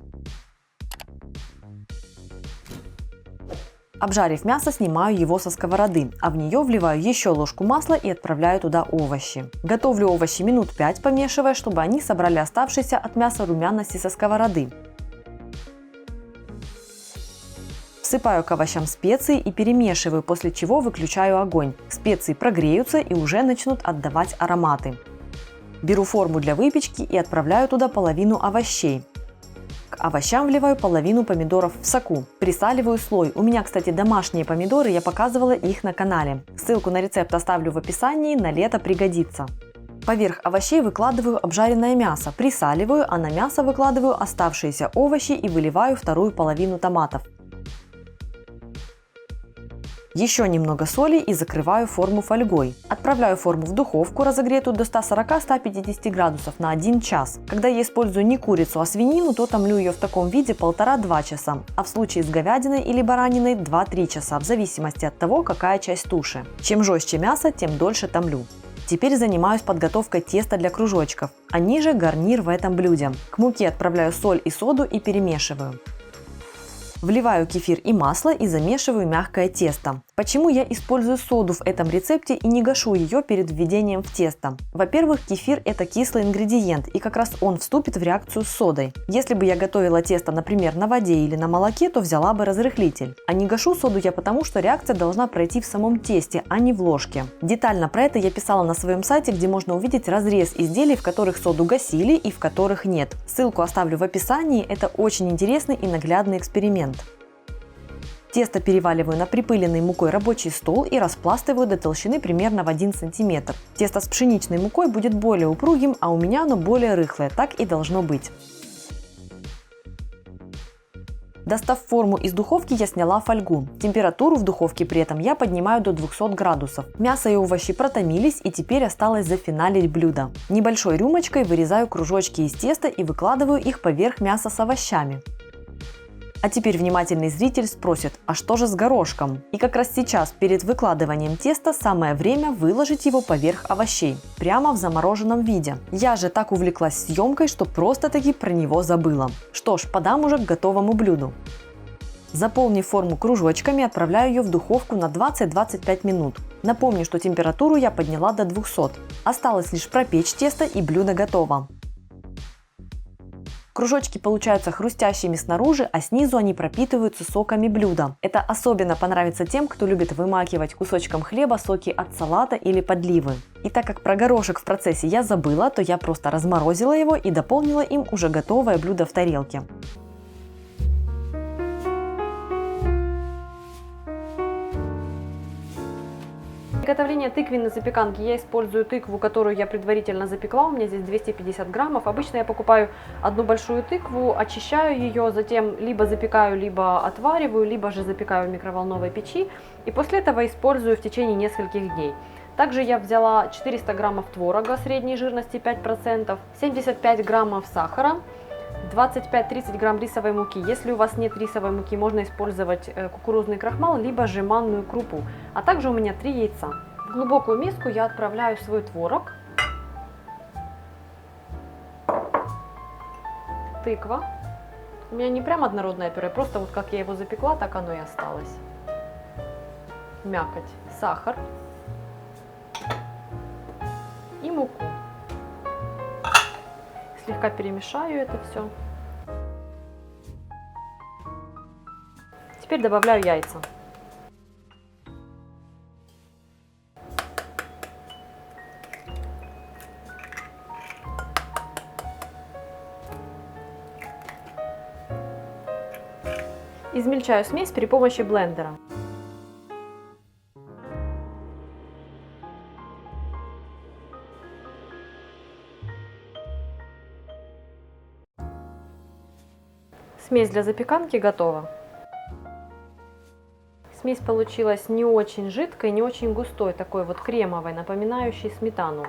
Обжарив мясо, снимаю его со сковороды, а в нее вливаю еще ложку масла и отправляю туда овощи. Готовлю овощи минут 5, помешивая, чтобы они собрали оставшиеся от мяса румяности со сковороды. Всыпаю к овощам специи и перемешиваю, после чего выключаю огонь. Специи прогреются и уже начнут отдавать ароматы. Беру форму для выпечки и отправляю туда половину овощей. К овощам вливаю половину помидоров в соку. Присаливаю слой. У меня, кстати, домашние помидоры, я показывала их на канале. Ссылку на рецепт оставлю в описании, на лето пригодится. Поверх овощей выкладываю обжаренное мясо, присаливаю, а на мясо выкладываю оставшиеся овощи и выливаю вторую половину томатов. Еще немного соли и закрываю форму фольгой. Отправляю форму в духовку, разогретую до 140-150 градусов на 1 час. Когда я использую не курицу, а свинину, то томлю ее в таком виде 1,5-2 часа, а в случае с говядиной или бараниной 2-3 часа, в зависимости от того, какая часть туши. Чем жестче мясо, тем дольше томлю. Теперь занимаюсь подготовкой теста для кружочков, а ниже гарнир в этом блюде. К муке отправляю соль и соду и перемешиваю. Вливаю кефир и масло и замешиваю мягкое тесто. Почему я использую соду в этом рецепте и не гашу ее перед введением в тесто? Во-первых, кефир – это кислый ингредиент, и как раз он вступит в реакцию с содой. Если бы я готовила тесто, например, на воде или на молоке, то взяла бы разрыхлитель. А не гашу соду я потому, что реакция должна пройти в самом тесте, а не в ложке. Детально про это я писала на своем сайте, где можно увидеть разрез изделий, в которых соду гасили и в которых нет. Ссылку оставлю в описании, это очень интересный и наглядный эксперимент. Тесто переваливаю на припыленный мукой рабочий стол и распластываю до толщины примерно в 1 см. Тесто с пшеничной мукой будет более упругим, а у меня оно более рыхлое, так и должно быть. Достав форму из духовки, я сняла фольгу. Температуру в духовке при этом я поднимаю до 200 градусов. Мясо и овощи протомились, и теперь осталось зафиналить блюдо. Небольшой рюмочкой вырезаю кружочки из теста и выкладываю их поверх мяса с овощами. А теперь внимательный зритель спросит, а что же с горошком? И как раз сейчас, перед выкладыванием теста, самое время выложить его поверх овощей, прямо в замороженном виде. Я же так увлеклась съемкой, что просто-таки про него забыла. Что ж, подам уже к готовому блюду. Заполнив форму кружочками, отправляю ее в духовку на 20-25 минут. Напомню, что температуру я подняла до 200. Осталось лишь пропечь тесто, и блюдо готово. Кружочки получаются хрустящими снаружи, а снизу они пропитываются соками блюда. Это особенно понравится тем, кто любит вымакивать кусочком хлеба соки от салата или подливы. И так как про горошек в процессе я забыла, то я просто разморозила его и дополнила им уже готовое блюдо в тарелке. Для приготовления тыквенной запеканки я использую тыкву, которую я предварительно запекла. У меня здесь 250 граммов. Обычно я покупаю одну большую тыкву, очищаю ее, затем либо запекаю, либо отвариваю, либо же запекаю в микроволновой печи. И после этого использую в течение нескольких дней. Также я взяла 400 граммов творога средней жирности 5%, 75 граммов сахара, 25-30 грамм рисовой муки. Если у вас нет рисовой муки, можно использовать кукурузный крахмал, либо же манную крупу. А также у меня 3 яйца. В глубокую миску я отправляю свой творог, тыква. У меня не прям однородное пюре, просто вот как я его запекла, так оно и осталось. Мякоть, сахар и муку. Слегка перемешаю это все. Теперь добавляю яйца. Измельчаю смесь при помощи блендера. Смесь для запеканки готова. Смесь получилась не очень жидкой, не очень густой, такой вот кремовой, напоминающей сметану.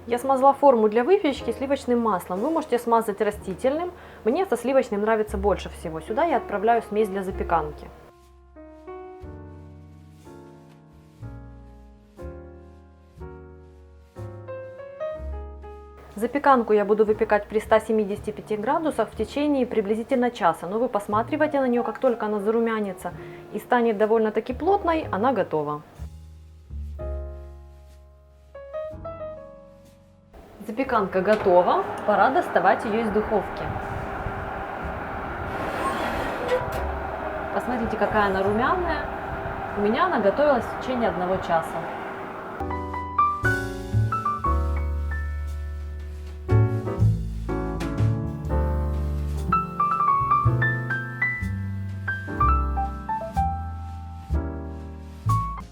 Я смазала форму для выпечки сливочным маслом. Вы можете смазать растительным. Мне со сливочным нравится больше всего. Сюда я отправляю смесь для запеканки. Запеканку я буду выпекать при 175 градусах в течение приблизительно часа. Но вы посматривайте на нее, как только она зарумянится и станет довольно-таки плотной, она готова. Запеканка готова, пора доставать ее из духовки. Посмотрите, какая она румяная. У меня она готовилась в течение 1 часа.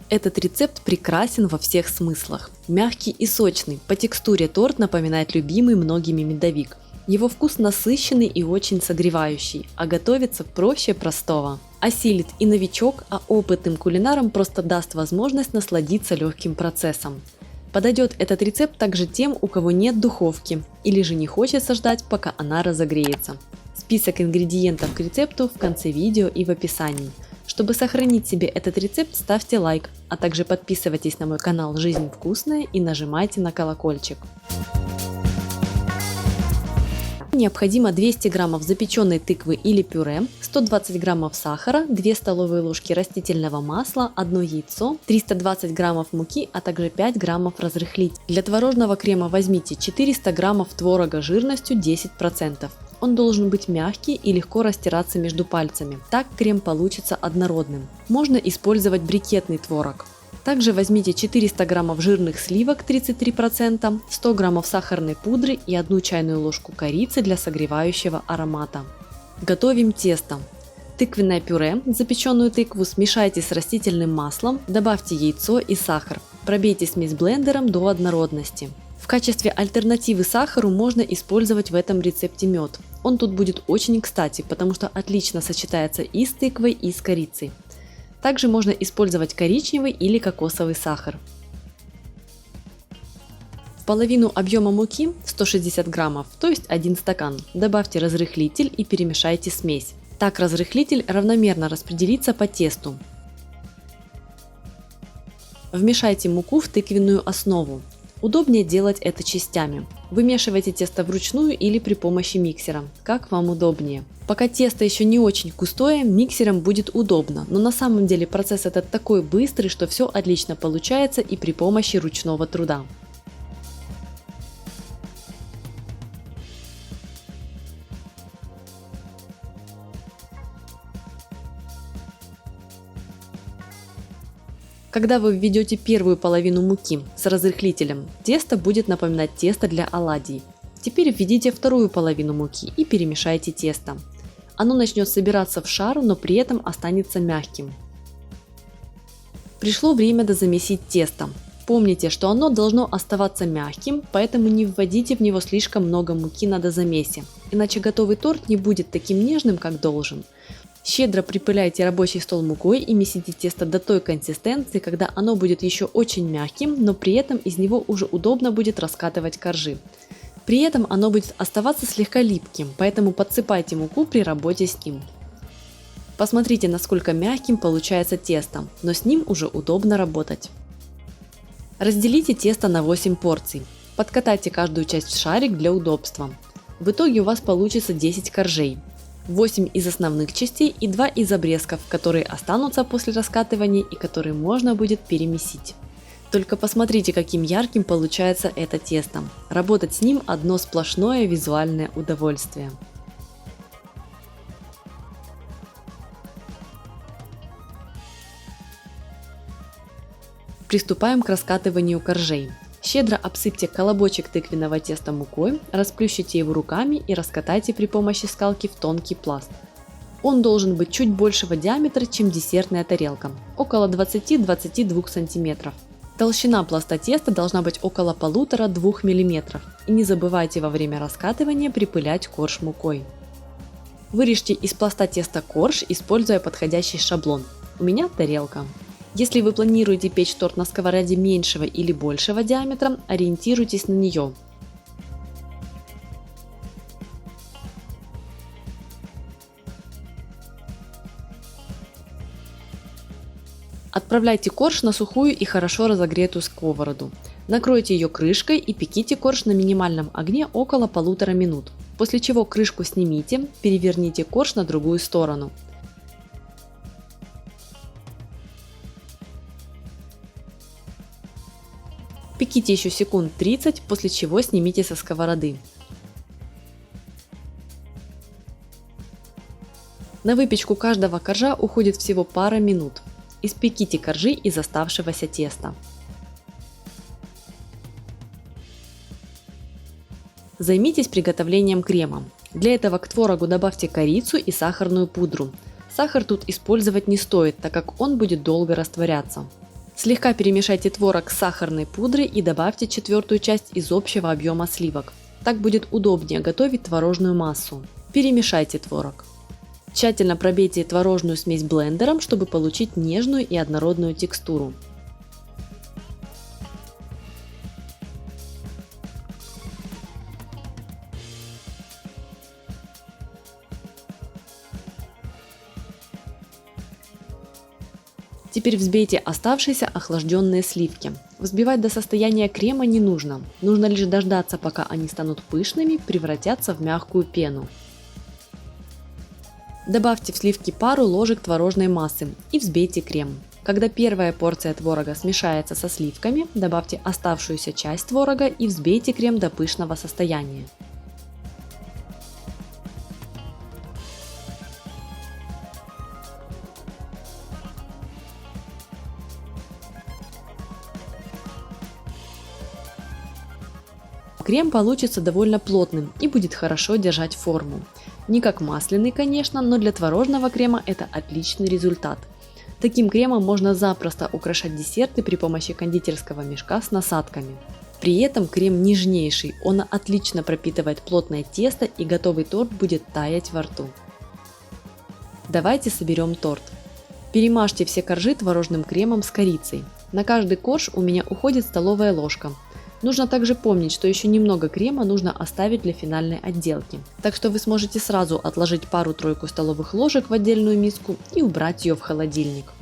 Этот рецепт прекрасен во всех смыслах. Мягкий и сочный, по текстуре торт напоминает любимый многими медовик. Его вкус насыщенный и очень согревающий, а готовится проще простого. Осилит и новичок, а опытным кулинарам просто даст возможность насладиться легким процессом. Подойдет этот рецепт также тем, у кого нет духовки или же не хочется ждать, пока она разогреется. Список ингредиентов к рецепту в конце видео и в описании. Чтобы сохранить себе этот рецепт, ставьте лайк, а также подписывайтесь на мой канал «Жизнь вкусная» и нажимайте на колокольчик. необходимо 200 граммов запеченной тыквы или пюре, 120 граммов сахара, 2 столовые ложки растительного масла, 1 яйцо, 320 граммов муки, а также 5 граммов разрыхлителя. Для творожного крема возьмите 400 граммов творога жирностью 10%. Он должен быть мягкий и легко растираться между пальцами. Так крем получится однородным. Можно использовать брикетный творог. Также возьмите 400 граммов жирных сливок 33%, 100 граммов сахарной пудры и 1 чайную ложку корицы для согревающего аромата. Готовим тесто. Тыквенное пюре, запеченную тыкву смешайте с растительным маслом, добавьте яйцо и сахар. Пробейте смесь блендером до однородности. В качестве альтернативы сахару можно использовать в этом рецепте мед. Он тут будет очень кстати, потому что отлично сочетается и с тыквой, и с корицей. Также можно использовать коричневый или кокосовый сахар. В половину объема муки, 160 граммов, то есть 1 стакан, добавьте разрыхлитель и перемешайте смесь. Так разрыхлитель равномерно распределится по тесту. Вмешайте муку в тыквенную основу. Удобнее делать это частями. Вымешивайте тесто вручную или при помощи миксера, как вам удобнее. Пока тесто еще не очень густое, миксером будет удобно, но на самом деле процесс этот такой быстрый, что все отлично получается и при помощи ручного труда. Когда вы введете первую половину муки с разрыхлителем, тесто будет напоминать тесто для оладий. Теперь введите вторую половину муки и перемешайте тесто. Оно начнет собираться в шар, но при этом останется мягким. Пришло время дозамесить тесто. Помните, что оно должно оставаться мягким, поэтому не вводите в него слишком много муки на дозамесе, иначе готовый торт не будет таким нежным, как должен. Щедро припыляйте рабочий стол мукой и месите тесто до той консистенции, когда оно будет еще очень мягким, но при этом из него уже удобно будет раскатывать коржи. При этом оно будет оставаться слегка липким, поэтому подсыпайте муку при работе с ним. Посмотрите, насколько мягким получается тесто, но с ним уже удобно работать. Разделите тесто на 8 порций. Подкатайте каждую часть в шарик для удобства. В итоге у вас получится 10 коржей. 8 из основных частей и 2 из обрезков, которые останутся после раскатывания и которые можно будет перемесить. Только посмотрите, каким ярким получается это тесто. Работать с ним одно сплошное визуальное удовольствие. Приступаем к раскатыванию коржей. Щедро обсыпьте колобочек тыквенного теста мукой, расплющите его руками и раскатайте при помощи скалки в тонкий пласт. Он должен быть чуть большего диаметра, чем десертная тарелка, около 20-22 см. Толщина пласта теста должна быть около 1,5-2 мм. И не забывайте во время раскатывания припылять корж мукой. Вырежьте из пласта теста корж, используя подходящий шаблон. У меня тарелка. Если вы планируете печь торт на сковороде меньшего или большего диаметра, ориентируйтесь на нее. Отправляйте корж на сухую и хорошо разогретую сковороду. Накройте ее крышкой и пеките корж на минимальном огне около 1,5 минут. После чего крышку снимите, переверните корж на другую сторону. Пеките еще секунд 30, после чего снимите со сковороды. На выпечку каждого коржа уходит всего пара минут. Испеките коржи из оставшегося теста. Займитесь приготовлением крема. Для этого к творогу добавьте корицу и сахарную пудру. Сахар тут использовать не стоит, так как он будет долго растворяться. Слегка перемешайте творог с сахарной пудрой и добавьте четвертую часть из общего объема сливок. Так будет удобнее готовить творожную массу. Перемешайте творог. Тщательно пробейте творожную смесь блендером, чтобы получить нежную и однородную текстуру. Теперь взбейте оставшиеся охлажденные сливки. Взбивать до состояния крема не нужно. Нужно лишь дождаться, пока они станут пышными, превратятся в мягкую пену. Добавьте в сливки пару ложек творожной массы и взбейте крем. Когда первая порция творога смешается со сливками, добавьте оставшуюся часть творога и взбейте крем до пышного состояния. Крем получится довольно плотным и будет хорошо держать форму. Не как масляный, конечно, но для творожного крема это отличный результат. Таким кремом можно запросто украшать десерты при помощи кондитерского мешка с насадками. При этом крем нежнейший, он отлично пропитывает плотное тесто и готовый торт будет таять во рту. Давайте соберем торт. Перемажьте все коржи творожным кремом с корицей. На каждый корж у меня уходит столовая ложка. Нужно также помнить, что еще немного крема нужно оставить для финальной отделки. Так что вы сможете сразу отложить пару-тройку столовых ложек в отдельную миску и убрать ее в холодильник.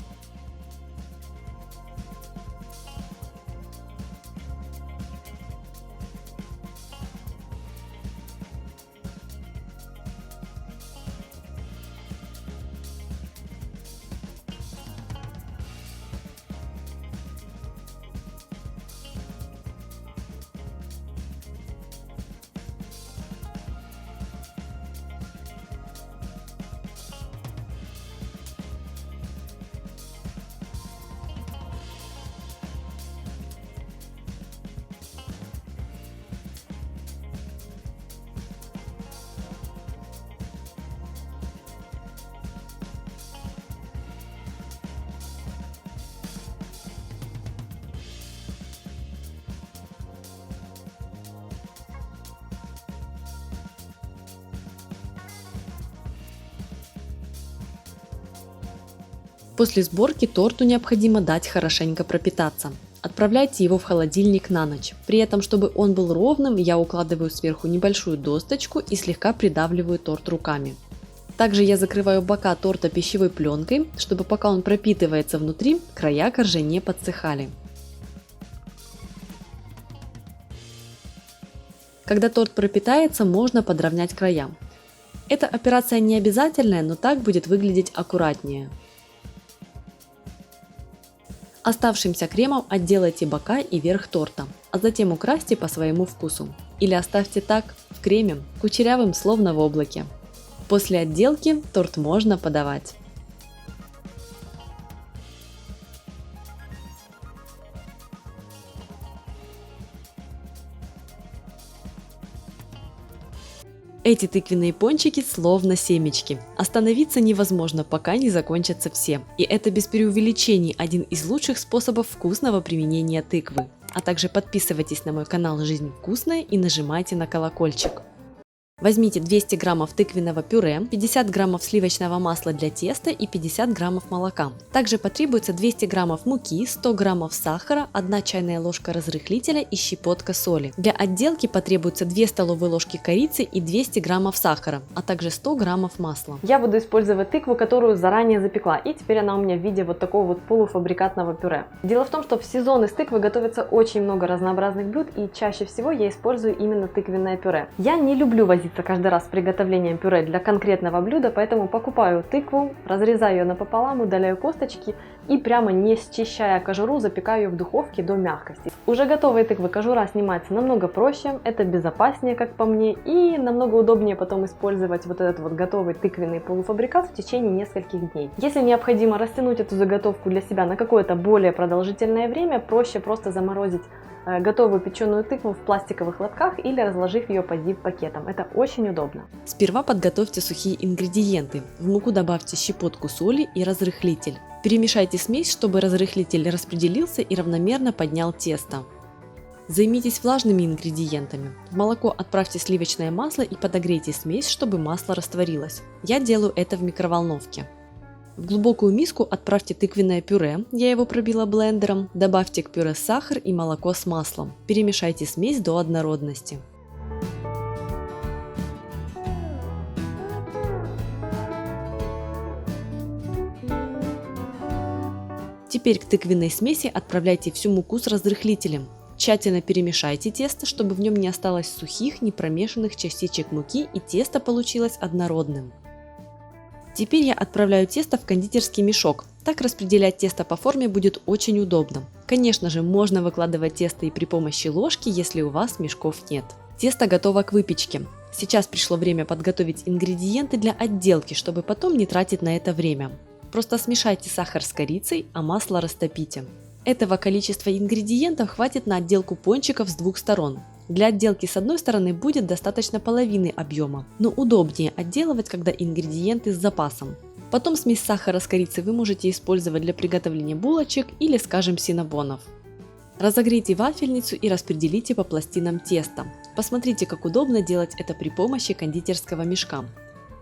После сборки торту необходимо дать хорошенько пропитаться. Отправляйте его в холодильник на ночь. При этом, чтобы он был ровным, я укладываю сверху небольшую досточку и слегка придавливаю торт руками. Также я закрываю бока торта пищевой пленкой, чтобы пока он пропитывается внутри, края коржей не подсыхали. Когда торт пропитается, можно подровнять края. Эта операция не обязательная, но так будет выглядеть аккуратнее. Оставшимся кремом отделайте бока и верх торта, а затем украсьте по своему вкусу. Или оставьте так, в креме, кучерявым словно в облаке. После отделки торт можно подавать. Эти тыквенные пончики словно семечки. Остановиться невозможно, пока не закончатся все. И это без преувеличений один из лучших способов вкусного применения тыквы. А также подписывайтесь на мой канал «Жизнь вкусная» и нажимайте на колокольчик. Возьмите 200 граммов тыквенного пюре, 50 граммов сливочного масла для теста и 50 граммов молока. Также потребуется 200 граммов муки, 100 граммов сахара, 1 чайная ложка разрыхлителя и щепотка соли. Для отделки потребуется 2 столовые ложки корицы и 200 граммов сахара, а также 100 граммов масла. Я буду использовать тыкву, которую заранее запекла, и теперь она у меня в виде вот такого вот полуфабрикатного пюре. Дело в том, что в сезон из тыквы готовится очень много разнообразных блюд, и чаще всего я использую именно тыквенное пюре. Я не люблю возиться каждый раз с приготовлением пюре для конкретного блюда, поэтому покупаю тыкву, разрезаю ее напополам, удаляю косточки и прямо не счищая кожуру запекаю ее в духовке до мягкости. Уже готовые тыквы кожура снимается намного проще, это безопаснее, как по мне, и намного удобнее потом использовать вот этот вот готовый тыквенный полуфабрикат в течение нескольких дней. Если необходимо растянуть эту заготовку для себя на какое-то более продолжительное время, проще просто заморозить готовую печеную тыкву в пластиковых лотках или разложив ее по zip-пакетам. Это очень удобно. Сперва подготовьте сухие ингредиенты. В муку добавьте щепотку соли и разрыхлитель. Перемешайте смесь, чтобы разрыхлитель распределился и равномерно поднял тесто. Займитесь влажными ингредиентами. В молоко отправьте сливочное масло и подогрейте смесь, чтобы масло растворилось. Я делаю это в микроволновке. В глубокую миску отправьте тыквенное пюре, я его пробила блендером, добавьте к пюре сахар и молоко с маслом. Перемешайте смесь до однородности. Теперь к тыквенной смеси отправляйте всю муку с разрыхлителем. Тщательно перемешайте тесто, чтобы в нем не осталось сухих, непромешанных частичек муки и тесто получилось однородным. Теперь я отправляю тесто в кондитерский мешок. Так распределять тесто по форме будет очень удобно. Конечно же, можно выкладывать тесто и при помощи ложки, если у вас мешков нет. Тесто готово к выпечке. Сейчас пришло время подготовить ингредиенты для отделки, чтобы потом не тратить на это время. Просто смешайте сахар с корицей, а масло растопите. Этого количества ингредиентов хватит на отделку пончиков с двух сторон. Для отделки с одной стороны будет достаточно половины объема, но удобнее отделывать, когда ингредиенты с запасом. Потом смесь сахара с корицей вы можете использовать для приготовления булочек или, скажем, синнабонов. Разогрейте вафельницу и распределите по пластинам теста. Посмотрите, как удобно делать это при помощи кондитерского мешка.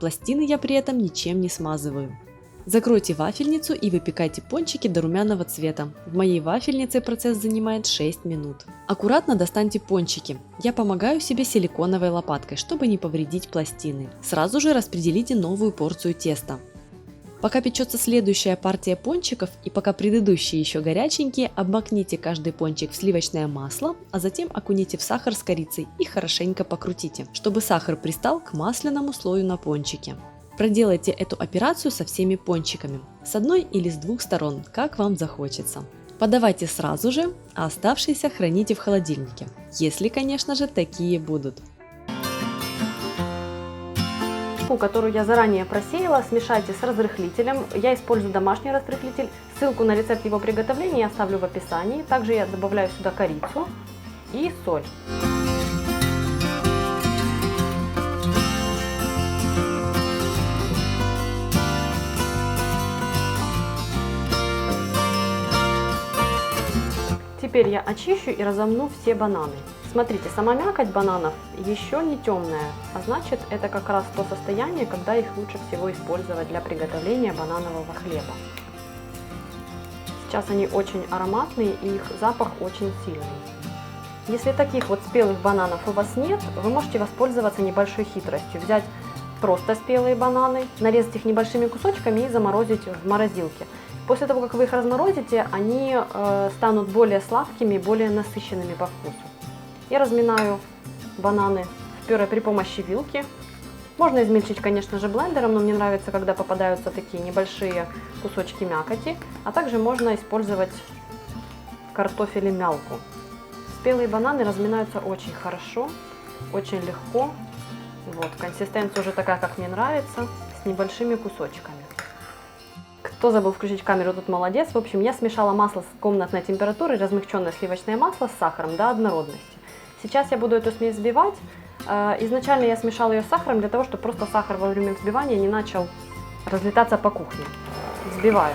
Пластины я при этом ничем не смазываю. Закройте вафельницу и выпекайте пончики до румяного цвета. В моей вафельнице процесс занимает 6 минут. Аккуратно достаньте пончики. Я помогаю себе силиконовой лопаткой, чтобы не повредить пластины. Сразу же распределите новую порцию теста. Пока печется следующая партия пончиков и пока предыдущие еще горяченькие, обмакните каждый пончик в сливочное масло, а затем окуните в сахар с корицей и хорошенько покрутите, чтобы сахар пристал к масляному слою на пончике. Проделайте эту операцию со всеми пончиками, с одной или с двух сторон, как вам захочется. Подавайте сразу же, а оставшиеся храните в холодильнике, если, конечно же, такие будут. Которую я заранее просеяла, смешайте с разрыхлителем. Я использую домашний разрыхлитель. Ссылку на рецепт его приготовления я оставлю в описании. Также я добавляю сюда корицу и соль. Теперь я очищу и разомну все бананы. Смотрите, сама мякоть бананов еще не темная, а значит, это как раз то состояние, когда их лучше всего использовать для приготовления бананового хлеба. Сейчас они очень ароматные и их запах очень сильный. Если таких вот спелых бананов у вас нет, вы можете воспользоваться небольшой хитростью. Взять просто спелые бананы, нарезать их небольшими кусочками и заморозить в морозилке. После того, как вы их разморозите, они станут более сладкими, более насыщенными по вкусу. Я разминаю бананы в пюре при помощи вилки. Можно измельчить, конечно же, блендером, но мне нравится, когда попадаются такие небольшие кусочки мякоти. А также можно использовать картофелемялку. Спелые бананы разминаются очень хорошо, очень легко. Вот, консистенция уже такая, как мне нравится, с небольшими кусочками. Кто забыл включить камеру, тот молодец. В общем, я смешала масло с комнатной температурой, размягченное сливочное масло с сахаром до однородности. Сейчас я буду эту смесь взбивать. Изначально я смешала ее с сахаром для того, чтобы просто сахар во время взбивания не начал разлетаться по кухне. Взбиваю.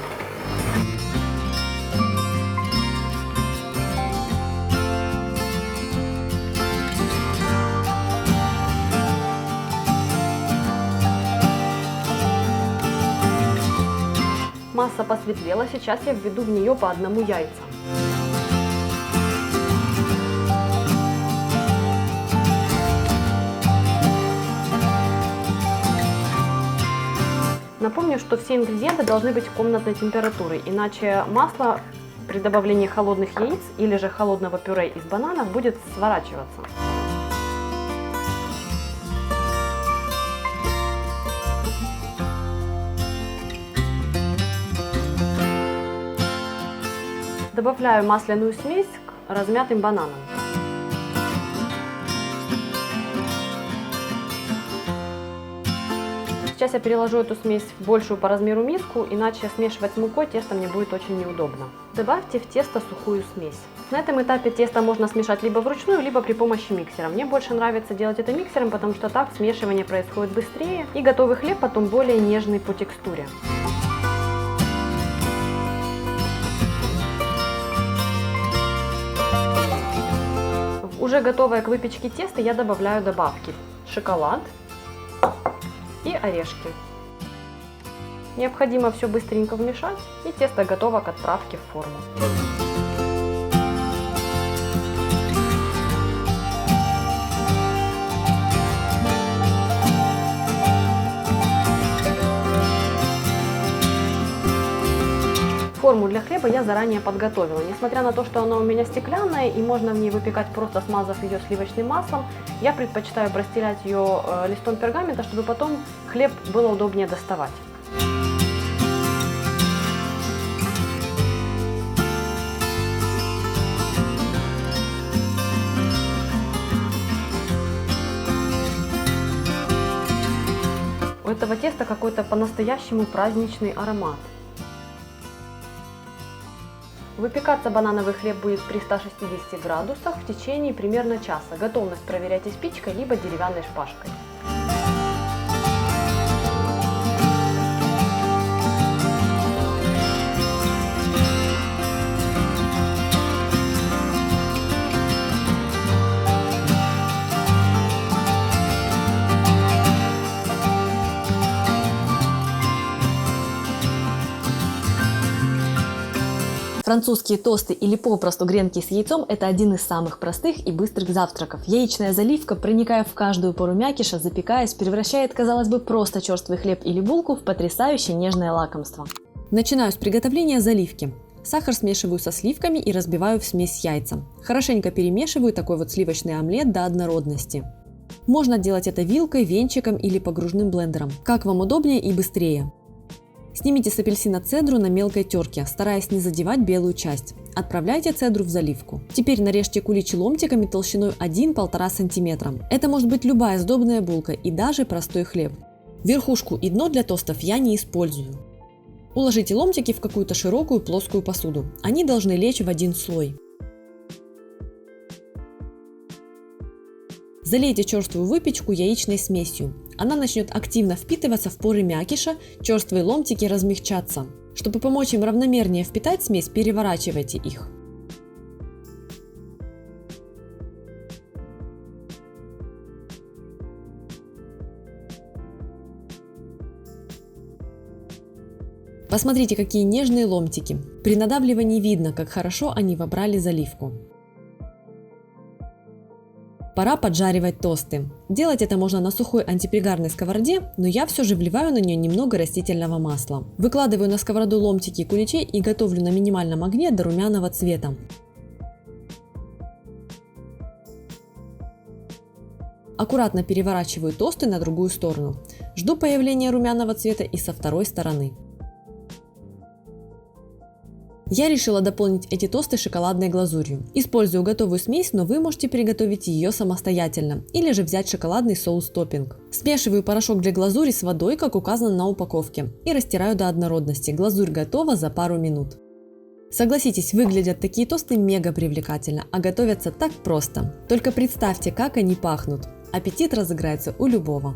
Масса посветлела, сейчас я введу в нее по одному яйца. Напомню, что все ингредиенты должны быть комнатной температуры, иначе масло при добавлении холодных яиц или же холодного пюре из бананов будет сворачиваться. Добавляю масляную смесь к размятым бананам. Сейчас я переложу эту смесь в большую по размеру миску, иначе смешивать с мукой тесто мне будет очень неудобно. Добавьте в тесто сухую смесь. На этом этапе тесто можно смешать либо вручную, либо при помощи миксера. Мне больше нравится делать это миксером, потому что так смешивание происходит быстрее и готовый хлеб потом более нежный по текстуре. В уже готовое к выпечке тесто я добавляю добавки: шоколад и орешки. Необходимо все быстренько вмешать, и тесто готово к отправке в форму. форму для хлеба я заранее подготовила. Несмотря на то, что она у меня стеклянная и можно в ней выпекать, просто смазав ее сливочным маслом, я предпочитаю простелять ее листом пергамента, чтобы потом хлеб было удобнее доставать. У этого теста какой-то по-настоящему праздничный аромат. Выпекаться банановый хлеб будет при 160 градусах в течение примерно часа. Готовность проверяйте спичкой либо деревянной шпажкой. Французские тосты или попросту гренки с яйцом – это один из самых простых и быстрых завтраков. Яичная заливка, проникая в каждую пору мякиша, запекаясь, превращает, казалось бы, просто черствый хлеб или булку в потрясающе нежное лакомство. Начинаю с приготовления заливки. Сахар смешиваю со сливками и разбиваю в смесь яйца. Хорошенько перемешиваю такой вот сливочный омлет до однородности. Можно делать это вилкой, венчиком или погружным блендером. Как вам удобнее и быстрее. Снимите с апельсина цедру на мелкой терке, стараясь не задевать белую часть. Отправляйте цедру в заливку. Теперь нарежьте куличи ломтиками толщиной 1–1,5 см. Это может быть любая сдобная булка и даже простой хлеб. Верхушку и дно для тостов я не использую. Уложите ломтики в какую-то широкую плоскую посуду. Они должны лечь в один слой. Залейте черствую выпечку яичной смесью. Она начнет активно впитываться в поры мякиша, черствые ломтики размягчатся. Чтобы помочь им равномернее впитать смесь, переворачивайте их. Посмотрите, какие нежные ломтики. При надавливании видно, как хорошо они вобрали заливку. Пора поджаривать тосты. Делать это можно на сухой антипригарной сковороде, но я все же вливаю на нее немного растительного масла. Выкладываю на сковороду ломтики куличей и готовлю на минимальном огне до румяного цвета. Аккуратно переворачиваю тосты на другую сторону. Жду появления румяного цвета и со второй стороны. Я решила дополнить эти тосты шоколадной глазурью. Использую готовую смесь, но вы можете приготовить ее самостоятельно или же взять шоколадный соус-топпинг. Смешиваю порошок для глазури с водой, как указано на упаковке, и растираю до однородности. Глазурь готова за пару минут. Согласитесь, выглядят такие тосты мега привлекательно, а готовятся так просто. Только представьте, как они пахнут. Аппетит разыграется у любого.